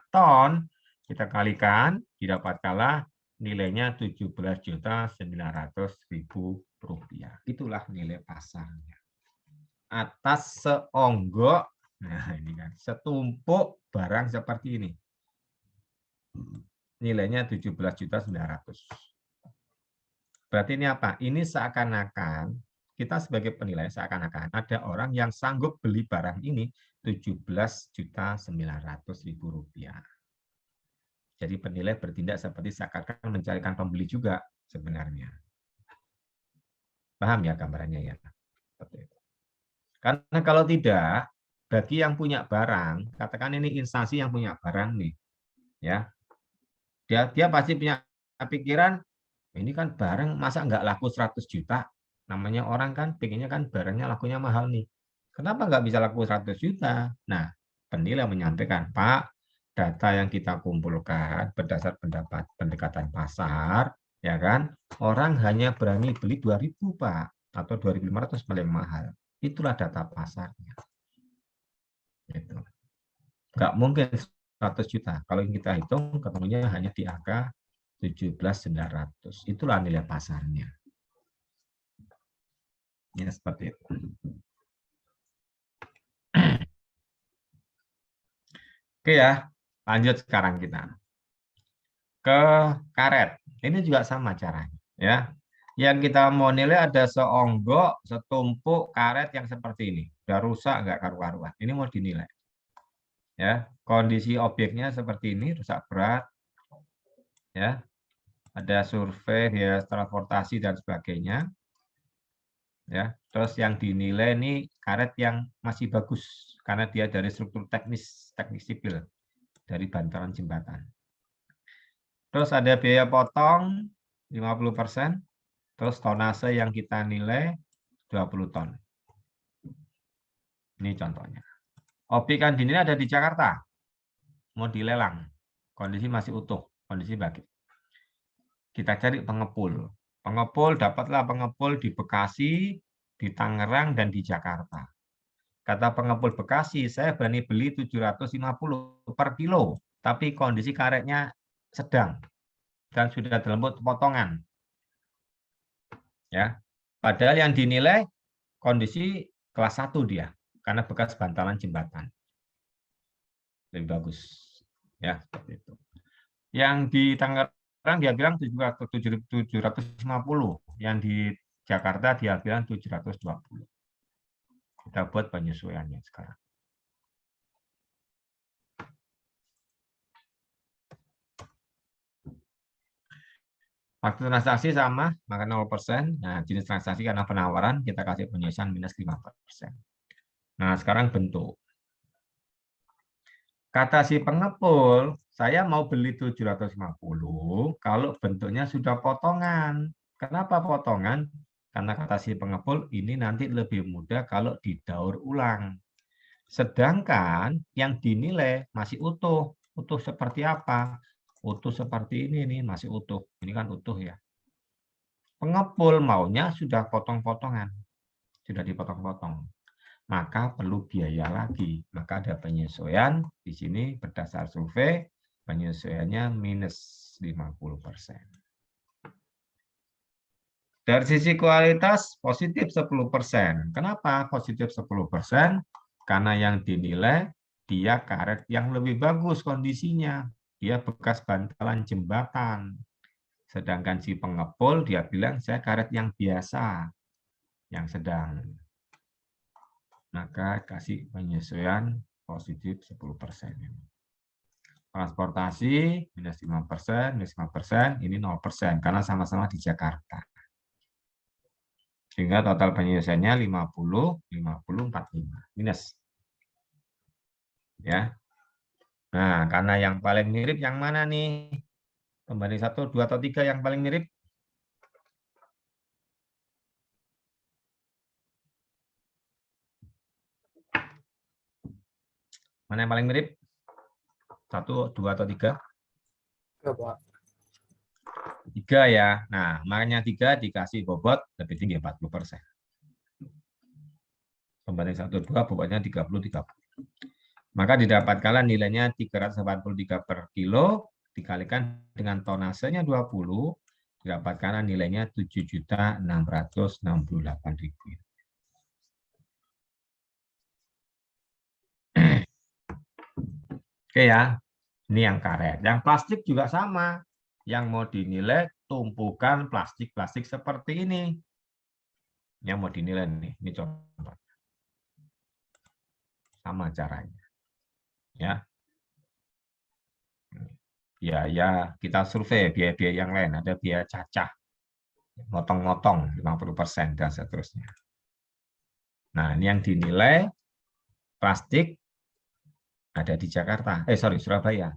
ton, kita kalikan, didapatkanlah nilainya 17.900.000 rupiah. Itulah nilai pasarnya. Atas seonggok, nah ini kan, setumpuk barang seperti ini. Nilainya 17.900.000. Berarti ini apa? Ini seakan-akan kita sebagai penilai seakan-akan ada orang yang sanggup beli barang ini 17.900.000 rupiah. Jadi penilai bertindak seperti seakan-akan mencarikan pembeli juga sebenarnya. Paham ya gambarannya ya? Karena kalau tidak, bagi yang punya barang, katakan ini instansi yang punya barang nih, ya, dia pasti punya pikiran, ini kan barang masa nggak laku 100 juta? Namanya orang kan pengennya kan barangnya lakunya mahal nih. Kenapa nggak bisa laku 100 juta? Nah, penilai menyampaikan, Pak, data yang kita kumpulkan berdasar pendapat pendekatan pasar, ya kan, orang hanya berani beli 2.000, Pak, atau 2.500 paling mahal. Itulah data pasarnya. Gitu. Nggak mungkin 100 juta. Kalau kita hitung, ketemunya hanya di angka 17.900. Itulah nilai pasarnya. Ya, seperti itu. Oke ya, lanjut sekarang kita ke karet. Ini juga sama caranya, ya. Yang kita mau nilai ada seonggok, setumpuk karet yang seperti ini. Udah rusak nggak karu-karuan. Ini mau dinilai. Ya, kondisi objeknya seperti ini, rusak berat. Ya. Ada survei, biaya transportasi dan sebagainya. Ya, terus yang dinilai ini karet yang masih bagus karena dia dari struktur teknis sipil dari bantalan jembatan. Terus ada biaya potong 50%, terus tonase yang kita nilai 20 ton. Ini contohnya. Objek yang dinilai ada di Jakarta. Mau dilelang. Kondisi masih utuh, kondisi bagus. Kita cari pengepul. Pengepul, dapatlah pengepul di Bekasi, di Tangerang, dan di Jakarta. Kata pengepul Bekasi, saya berani beli 750 per kilo, tapi kondisi karetnya sedang dan sudah dalam potongan. Ya, padahal yang dinilai kondisi kelas 1 dia, karena bekas bantalan jembatan. Lebih bagus. Ya, seperti itu. Yang di Tangerang dia bilang 750, yang di Jakarta dia bilang 720. Kita buat penyesuaiannya sekarang. Waktu transaksi sama, maka 0%. Nah, jenis transaksi karena penawaran, kita kasih penyesuaian minus 5%. Nah, sekarang bentuk. Kata si pengepul, saya mau beli 750 kalau bentuknya sudah potongan. Kenapa potongan? Karena kata si pengepul, ini nanti lebih mudah kalau didaur ulang. Sedangkan yang dinilai masih utuh. Utuh seperti apa? Utuh seperti ini nih, masih utuh. Ini kan utuh ya. Pengepul maunya sudah potong-potongan. Sudah dipotong-potong. Maka perlu biaya lagi. Maka ada penyesuaian di sini berdasar survei, penyesuaiannya minus 50%. Dari sisi kualitas positif 10%. Kenapa positif 10%? Karena yang dinilai dia karet yang lebih bagus kondisinya. Dia bekas bantalan jembatan. Sedangkan si pengepul dia bilang saya karet yang biasa, yang sedang. Maka kasih penyesuaian positif 10%. Transportasi minus 5%, ini 0%, karena sama-sama di Jakarta. Sehingga total penyesuaiannya 50, 50, 45. Minus. Ya. Nah, karena yang paling mirip yang mana nih? Pembanding 1, 2, atau 3 yang paling mirip? Mana yang paling mirip? 1, 2, atau 3? 3 ya. Nah, makanya 3 dikasih bobot lebih tinggi 40%. Pembanding 1, 2 bobotnya 30, 30. Maka didapatkanlah nilainya 383 per kilo, dikalikan dengan tonasenya 20, didapatkanlah nilainya 7.668.000. Oke ya, ini yang karet. Yang plastik juga sama. Yang mau dinilai tumpukan plastik-plastik seperti ini. Yang mau dinilai nih, ini contoh. Sama caranya. Ya. Biaya kita survei, biaya-biaya yang lain, ada biaya cacah, motong-motong 50% dan seterusnya. Nah, ini yang dinilai plastik ada di Jakarta, Surabaya.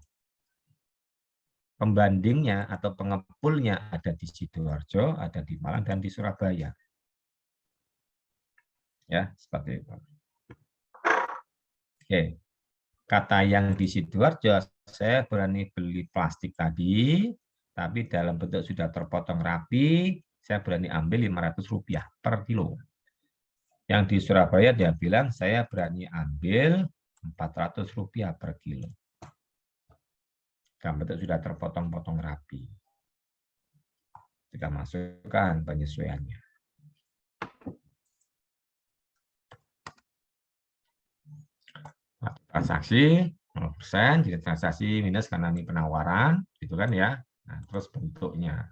Pembandingnya atau pengepulnya ada di Sidoarjo, ada di Malang, dan di Surabaya. Ya, seperti itu. Oke. Kata yang di Sidoarjo, saya berani beli plastik tadi, tapi dalam bentuk sudah terpotong rapi, saya berani ambil Rp500 per kilo. Yang di Surabaya dia bilang, saya berani ambil Rp400 per kilo. Dalam bentuk sudah terpotong-potong rapi. Kita masukkan penyesuaiannya. transaksi 0%, jadi transaksi minus karena ini penawaran, gitu kan ya. Nah, terus bentuknya.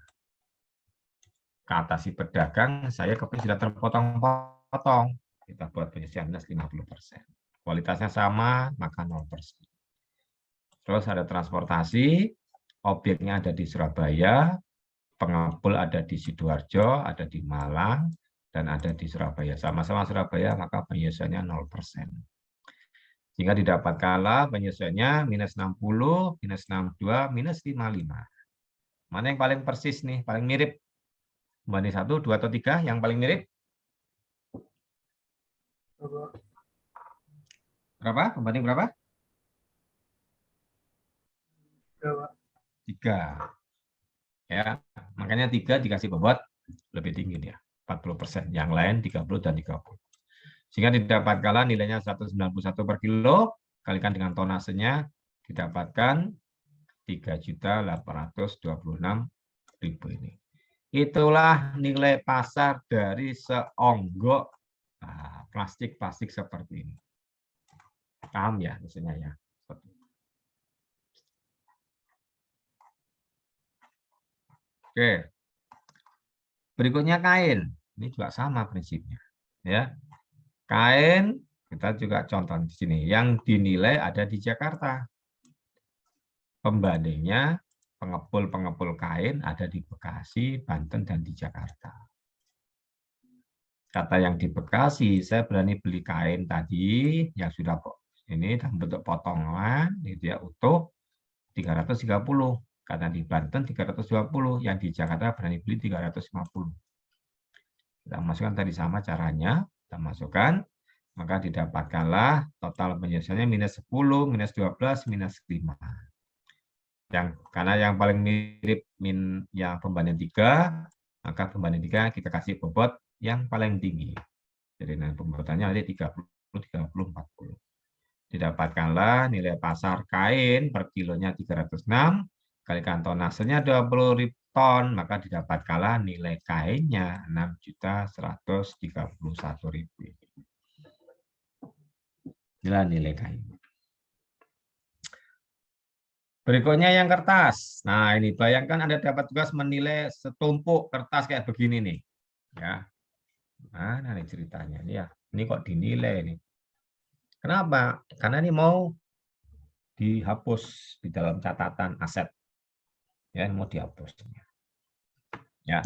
Kata si pedagang, saya keping sudah terpotong-potong. Kita buat penyelesaian minus 50%. Kualitasnya sama, maka 0%. Terus ada transportasi, objeknya ada di Surabaya, pengepul ada di Sidoarjo, ada di Malang, dan ada di Surabaya. Sama-sama Surabaya, maka penyelesaiannya 0%. Sehingga didapatkanlah penyelesaiannya minus 60, minus 62, minus 55. Mana yang paling persis nih, paling mirip? Banding 1, 2, atau 3 yang paling mirip? Berapa? Pembanding berapa? 3. Ya, makanya 3 dikasih bobot lebih tinggi dia, 40%. Yang lain 30 dan 30. Sehingga didapatkanlah nilainya 191 per kilo, kalikan dengan tonasenya, didapatkan 3.826.000 ini. Itulah nilai pasar dari seonggok plastik-plastik seperti ini. Paham ya maksudnya ya? Oke. Berikutnya kain. Ini juga sama prinsipnya. Ya. Kain, kita juga contoh di sini. Yang dinilai ada di Jakarta. Pembandingnya pengepul-pengepul kain ada di Bekasi, Banten, dan di Jakarta. Kata yang di Bekasi, saya berani beli kain tadi yang sudah ini dalam bentuk potongan, itu ya utuh 330. Karena di Banten 320, yang di Jakarta berani beli 350. Kita masukkan tadi sama caranya, kita masukkan, maka didapatkanlah total penyelesaiannya minus 10, minus 12, minus 5. Karena yang paling mirip yang pembanding 3, maka pembanding 3 kita kasih bobot yang paling tinggi. Jadi pembobotannya nanti 30, 30, 40. Didapatkanlah nilai pasar kain per kilonya 306, kalikan tonasenya 20 ton, maka didapatkanlah nilai kainnya 6.131.000. Inilah nilai kain. Berikutnya yang kertas. Nah, ini bayangkan Anda dapat tugas menilai setumpuk kertas kayak begini nih. Ya. Mana nih ceritanya? Ini ya, ini kok dinilai nih. Kenapa? Karena ini mau dihapus di dalam catatan aset. Ya, mau dihapus. Ya,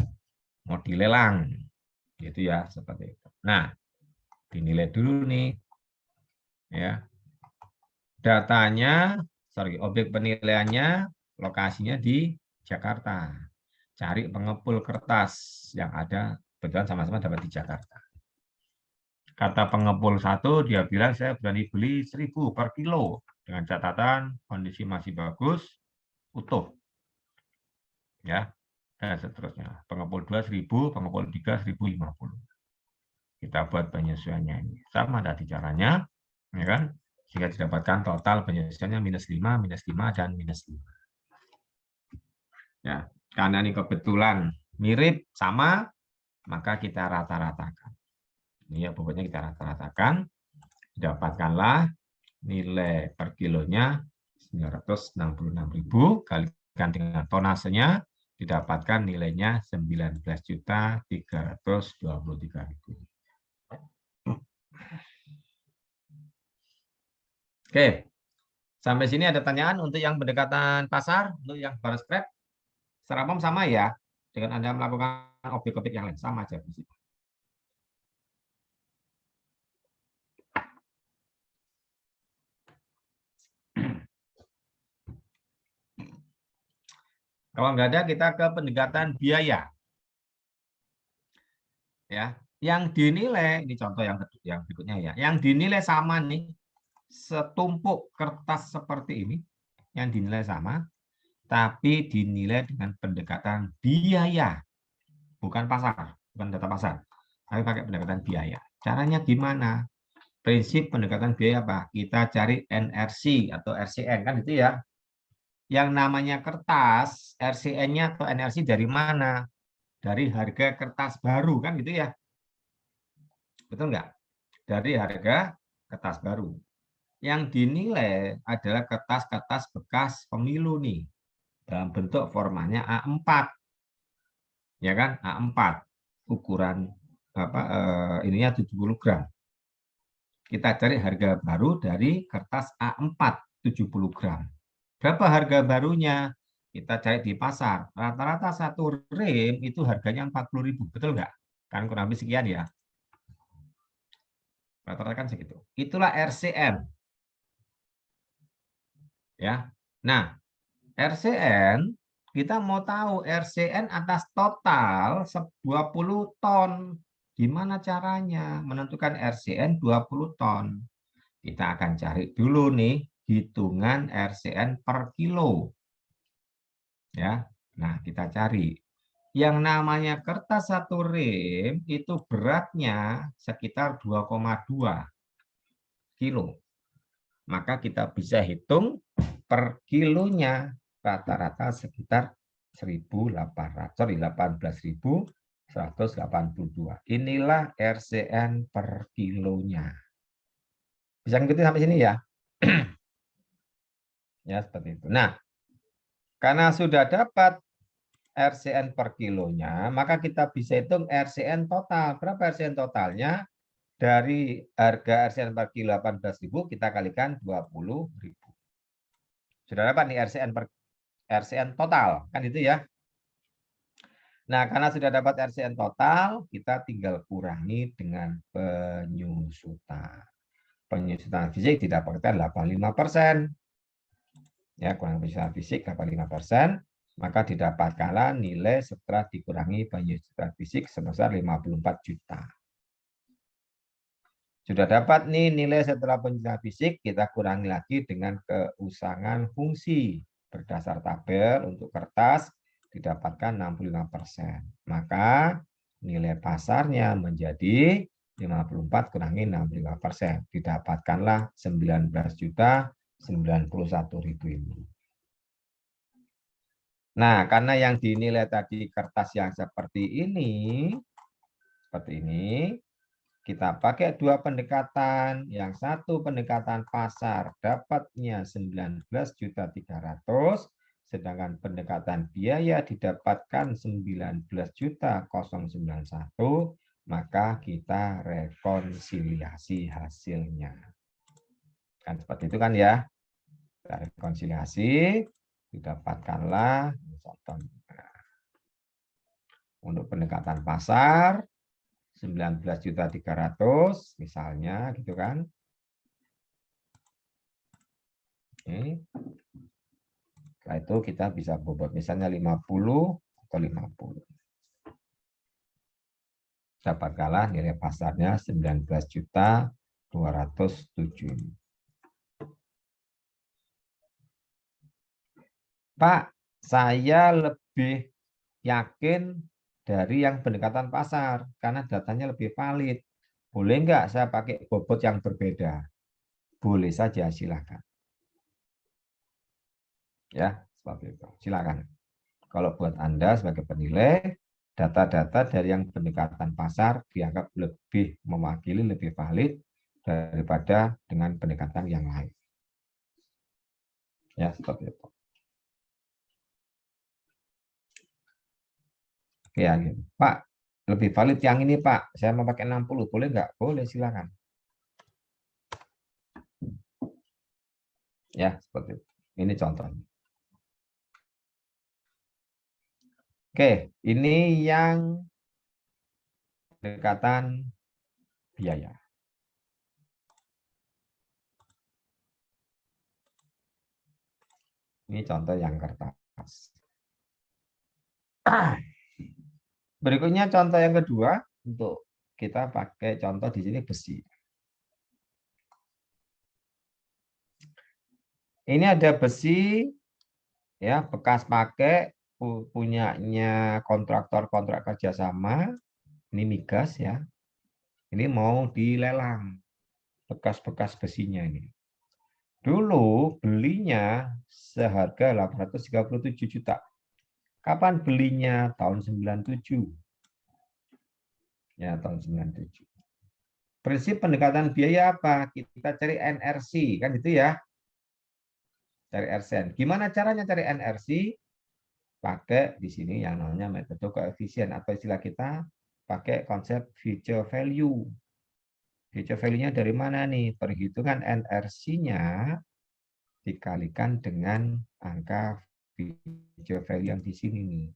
mau dilelang. Gitu ya, seperti itu. Nah, dinilai dulu nih. Ya. Datanya, objek penilaiannya lokasinya di Jakarta. Cari pengepul kertas yang ada, kebetulan sama-sama dapat di Jakarta. Kata pengepul 1, dia bilang saya berani beli 1.000 per kilo dengan catatan kondisi masih bagus, utuh. Ya, dan seterusnya. Pengepul 2 1.000, pengepul 3 1.050. Kita buat penyesuaiannya ini. Sama tadi caranya, ya kan? Sehingga didapatkan total penyesuaiannya minus 5, minus 5, dan minus 5. Ya, karena ini kebetulan mirip, sama, maka kita rata-ratakan. Ini ya, pokoknya kita rata-ratakan, dapatkanlah nilai per kilonya 966.000, kalikan dengan tonasenya, didapatkan nilainya 19.323.000. Oke, sampai sini ada tanyaan untuk yang pendekatan pasar, untuk yang bar spread, secara umum sama ya, dengan Anda melakukan objek-objek yang lain, sama aja. Kalau nggak ada, kita ke pendekatan biaya. Ya, yang dinilai, ini contoh yang berikutnya ya, yang dinilai sama nih, setumpuk kertas seperti ini, yang dinilai sama, tapi dinilai dengan pendekatan biaya, bukan pasar, bukan data pasar, tapi pakai pendekatan biaya. Caranya gimana? Prinsip pendekatan biaya apa? Kita cari NRC atau RCN, kan itu ya. Yang namanya kertas, RCN-nya atau NRC dari mana? Dari harga kertas baru, kan gitu ya. Betul nggak? Dari harga kertas baru. yang dinilai adalah kertas-kertas bekas pemilu nih. Dalam bentuk formatnya A4. Ya kan? A4. Ukuran ininya 70 gram. Kita cari harga baru dari kertas A4 70 gram. Berapa harga barunya? Kita cari di pasar. Rata-rata satu rem itu harganya 40.000. Betul nggak? Kan kurang lebih sekian ya. Rata-rata kan segitu. Itulah RCN. Ya. Nah, RCN kita mau tahu RCN atas total 20 ton. Gimana caranya menentukan RCN 20 ton? Kita akan cari dulu nih hitungan RCN per kilo. Ya. Nah, kita cari. Yang namanya kertas satu rem itu beratnya sekitar 2,2 kilo. Maka kita bisa hitung per kilonya rata-rata sekitar 18.182. Inilah RCN per kilonya. Bisa ngikutin sampai sini ya? Ya, seperti itu. Nah, karena sudah dapat RCN per kilonya, maka kita bisa hitung RCN total. Berapa RCN totalnya? Dari harga RCN per kilo 18.000, kita kalikan 20.000. Sudah dapat nih RCN total, kan itu ya. Nah, karena sudah dapat RCN total, kita tinggal kurangi dengan penyusutan. Penyusutan fisik didapatkan 85%. Ya, kurang penyusutan fisik 85%, maka didapatkanlah nilai setelah dikurangi penyusutan fisik sebesar 54 juta. Sudah dapat nih nilai setelah penyusutan fisik, kita kurangi lagi dengan keusangan fungsi. Berdasar tabel untuk kertas didapatkan 65%. Maka nilai pasarnya menjadi 54 kurangi 65%. Didapatkanlah 19.091.000 ini. Nah, karena yang dinilai tadi kertas yang seperti ini, kita pakai dua pendekatan. Yang satu pendekatan pasar dapatnya 19.300.000, sedangkan pendekatan biaya didapatkan 19.091, maka kita rekonsiliasi hasilnya. Kan seperti itu kan ya. Kita rekonsiliasi, didapatkanlah untuk pendekatan pasar 19.300.000 misalnya gitu kan. Oke. Setelah itu kita bisa bobot misalnya 50 atau 50. Dapatkanlah nilai pasarnya 19.207. Pak, saya lebih yakin dari yang pendekatan pasar karena datanya lebih valid. Boleh nggak saya pakai bobot yang berbeda? Boleh saja, silakan. Ya, seperti itu. Silakan. Kalau buat Anda sebagai penilai, data-data dari yang pendekatan pasar dianggap lebih mewakili, lebih valid daripada dengan pendekatan yang lain. Ya, seperti itu. Ya, gitu. Pak, lebih valid yang ini, Pak. Saya mau pakai 60, boleh nggak? Boleh, silakan. Ya, seperti itu. Ini contohnya. Oke, ini yang pendekatan biaya. Ini contoh yang kertas. Berikutnya contoh yang kedua, untuk kita pakai contoh di sini besi. Ini ada besi ya, bekas pakai, punyanya kontraktor-kontrak kerjasama. Ini migas ya. Ini mau dilelang bekas-bekas besinya ini. Dulu belinya seharga 837 juta. Kapan belinya? Tahun 97. Ya, tahun 97. Prinsip pendekatan biaya apa? Kita cari NRC, kan itu ya. Cari RCN. Gimana caranya cari NRC? Pakai di sini yang namanya metode koefisien atau istilah kita pakai konsep future value. Future value-nya dari mana nih? Perhitungan NRC-nya dikalikan dengan angka future value yang di sini nih.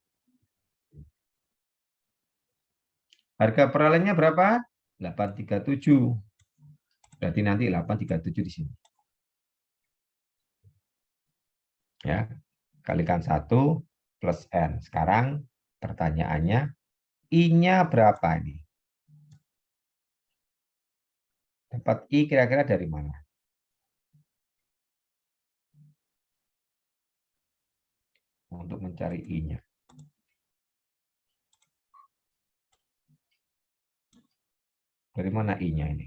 Harga perolehnya berapa? 837. Berarti nanti 837 di sini. Ya, kalikan 1 plus N. Sekarang pertanyaannya, I-nya berapa ini? Dapat I kira-kira dari mana? Untuk mencari I-nya. Dari mana I-nya ini?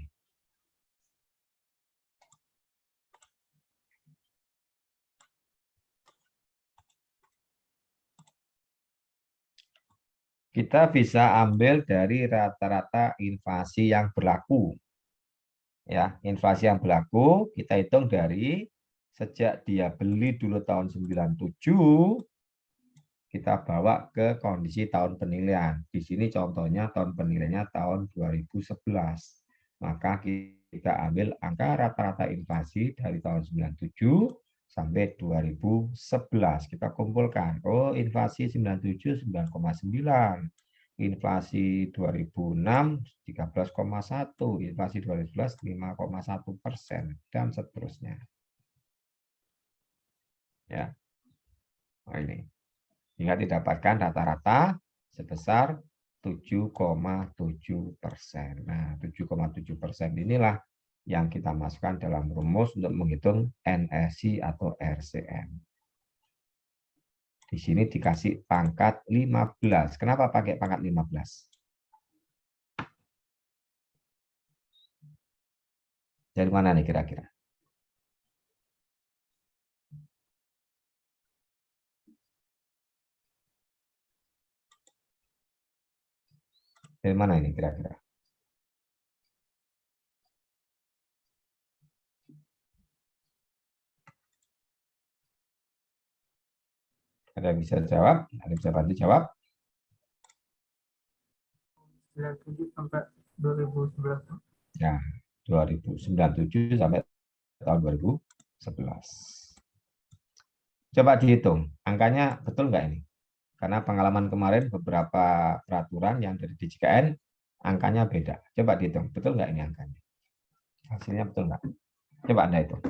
Kita bisa ambil dari rata-rata inflasi yang berlaku. Ya, inflasi yang berlaku kita hitung dari sejak dia beli dulu tahun 97 kita bawa ke kondisi tahun penilaian. Di sini contohnya tahun penilaiannya tahun 2011. Maka kita ambil angka rata-rata inflasi dari tahun 97 sampai 2011. Kita kumpulkan. Oh, inflasi 97 9,9. Inflasi 2006 13,1, inflasi 2011 5,1% dan seterusnya. Ya. Nah, ini. Hingga didapatkan rata-rata sebesar 7,7%. Nah, 7,7% inilah yang kita masukkan dalam rumus untuk menghitung NRC atau RCM. Di sini dikasih pangkat 15. Kenapa pakai pangkat 15? Dari mana nih kira-kira? Dari mana ini kira-kira? Ada yang bisa jawab? Ada yang bisa bantu jawab? 97 sampai 2011. Ya, 2097 sampai tahun 2011. Coba dihitung, angkanya betul nggak ini? Karena pengalaman kemarin beberapa peraturan yang dari DJKN, angkanya beda. Coba dihitung, betul nggak ini angkanya? Hasilnya betul nggak? Coba Anda hitung.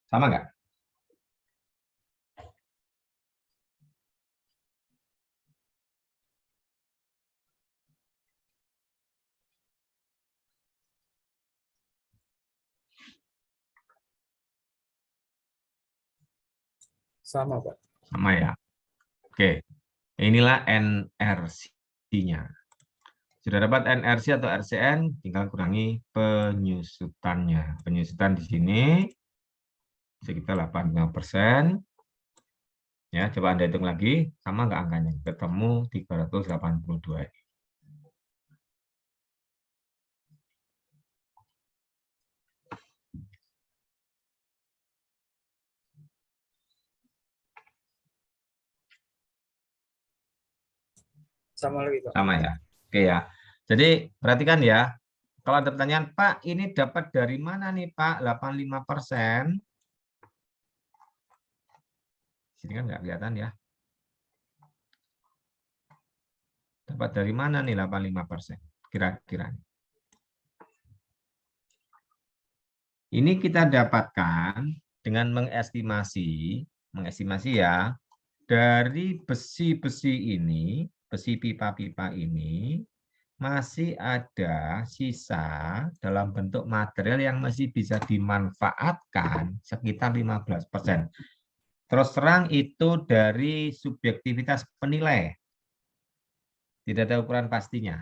Sama nggak? Sama, Pak. Sama ya. Oke, inilah NRC-nya. Sudah dapat NRC atau RCN, tinggal kurangi penyusutannya. Penyusutan di sini sekitar 85%. Ya, coba Anda hitung lagi, sama nggak angkanya? Ketemu 382. Sama lagi, Pak. Sama ya. Oke ya. Jadi perhatikan ya. Kalau ada pertanyaan, Pak, ini dapat dari mana nih, Pak? 85%. Sini kan nggak kelihatan ya. Dapat dari mana nih 85%? Kira-kira. Ini kita dapatkan dengan mengestimasi ya, dari besi-besi ini, besi pipa-pipa ini, masih ada sisa dalam bentuk material yang masih bisa dimanfaatkan sekitar 15%. Terus terang itu dari subjektivitas penilai. Tidak ada ukuran pastinya.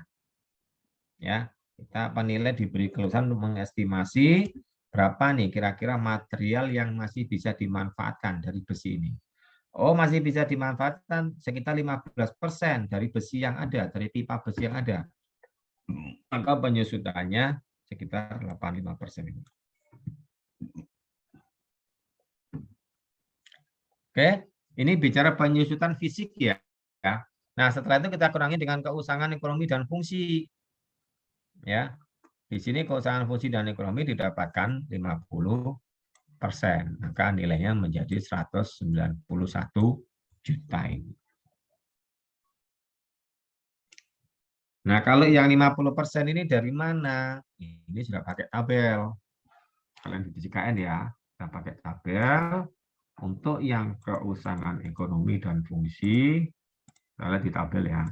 Ya, kita penilai diberi kelulusan untuk mengestimasi berapa nih kira-kira material yang masih bisa dimanfaatkan dari besi ini. Oh, masih bisa dimanfaatkan sekitar 15% dari besi yang ada, dari pipa besi yang ada. Maka penyusutannya sekitar 85%. Oke, ini bicara penyusutan fisik ya. Nah, setelah itu kita kurangi dengan keusangan ekonomi dan fungsi. Ya, di sini keusangan fungsi dan ekonomi didapatkan 50%. Maka nilainya menjadi 191 juta ini. Nah, kalau yang 50% ini dari mana? Ini sudah pakai tabel. Kalian di JKN ya, kita pakai tabel. Untuk yang keusangan ekonomi dan fungsi, kita lihat di tabel ya.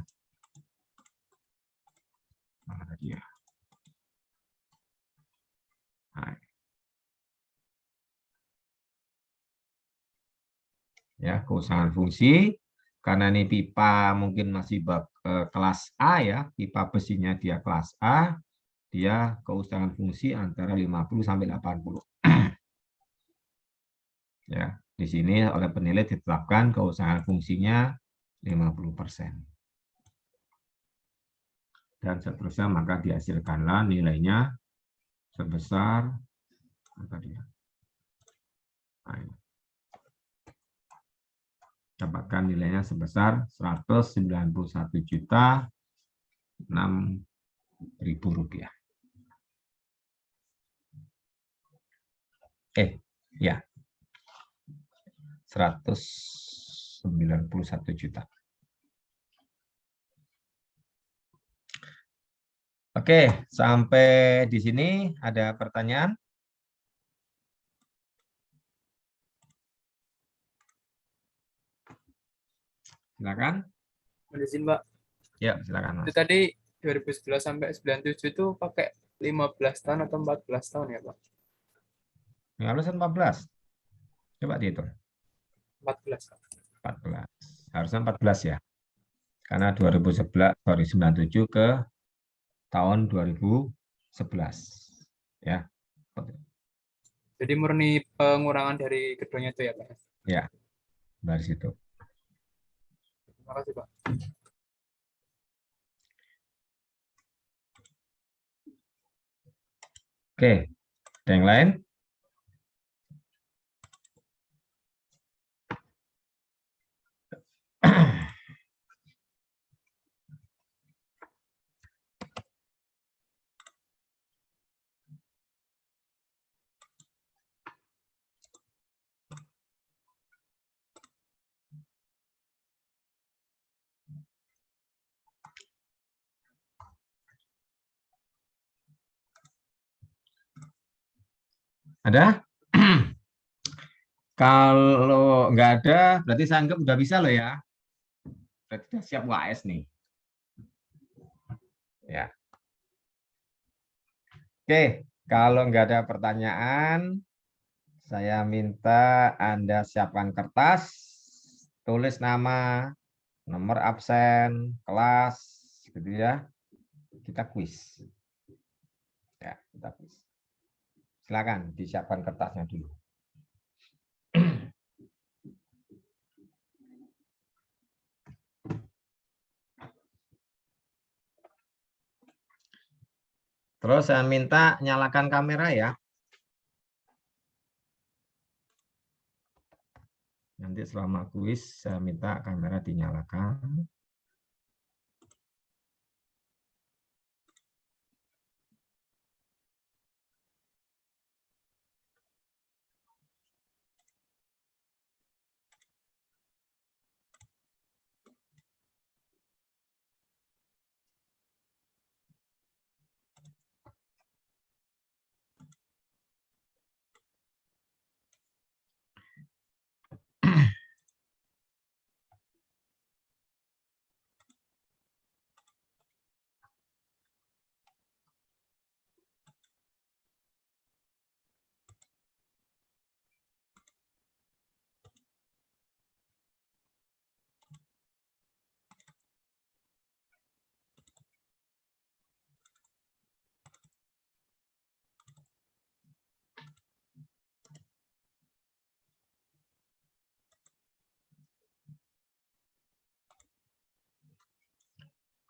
Mana tadi ya? Nah, ya, keusangan fungsi, karena ini pipa mungkin masih kelas A ya, pipa besinya dia kelas A, dia keusangan fungsi antara 50 sampai 80. Ya, di sini oleh penilai ditetapkan keusangan fungsinya 50%. Dan seterusnya maka dihasilkanlah nilainya sebesar apa dia? Nah, dapatkan nilainya sebesar 191.006.000 rupiah. Ya. 191 juta. Oke, sampai di sini ada pertanyaan? Silakan. Izin, Mbak. Ya, silakan, Itu Mas. tadi 2011 sampai 97 itu pakai 15 tahun atau 14 tahun ya, Pak? Harus 14. Coba dihitung. 14. 14. Harusnya 14 ya. Karena 97 ke tahun 2011. Ya. Jadi murni pengurangan dari keduanya itu ya, Pak? Ya, dari situ. Terima kasih, Pak. Oke, ada yang lain? Ada? Kalau nggak ada, berarti saya anggap udah bisa loh ya. Berarti sudah siap UAS nih. Ya. Oke, kalau nggak ada pertanyaan, saya minta Anda siapkan kertas, tulis nama, nomor absen, kelas, gitu ya. Kita kuis. Ya, kita kuis. Silakan disiapkan kertasnya dulu. Terus saya minta nyalakan kamera ya. Nanti selama kuis saya minta kamera dinyalakan.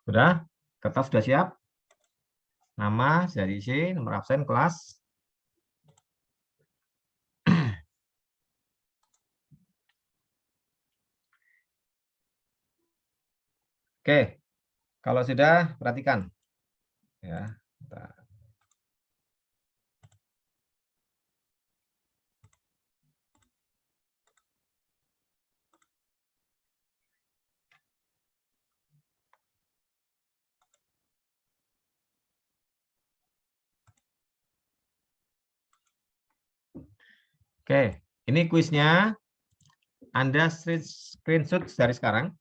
Sudah? Kertas sudah siap? Nama, sudah diisi, nomor absen, kelas. Oke, kalau sudah, perhatikan. Ya, oke, ini kuisnya. Anda screenshot dari sekarang.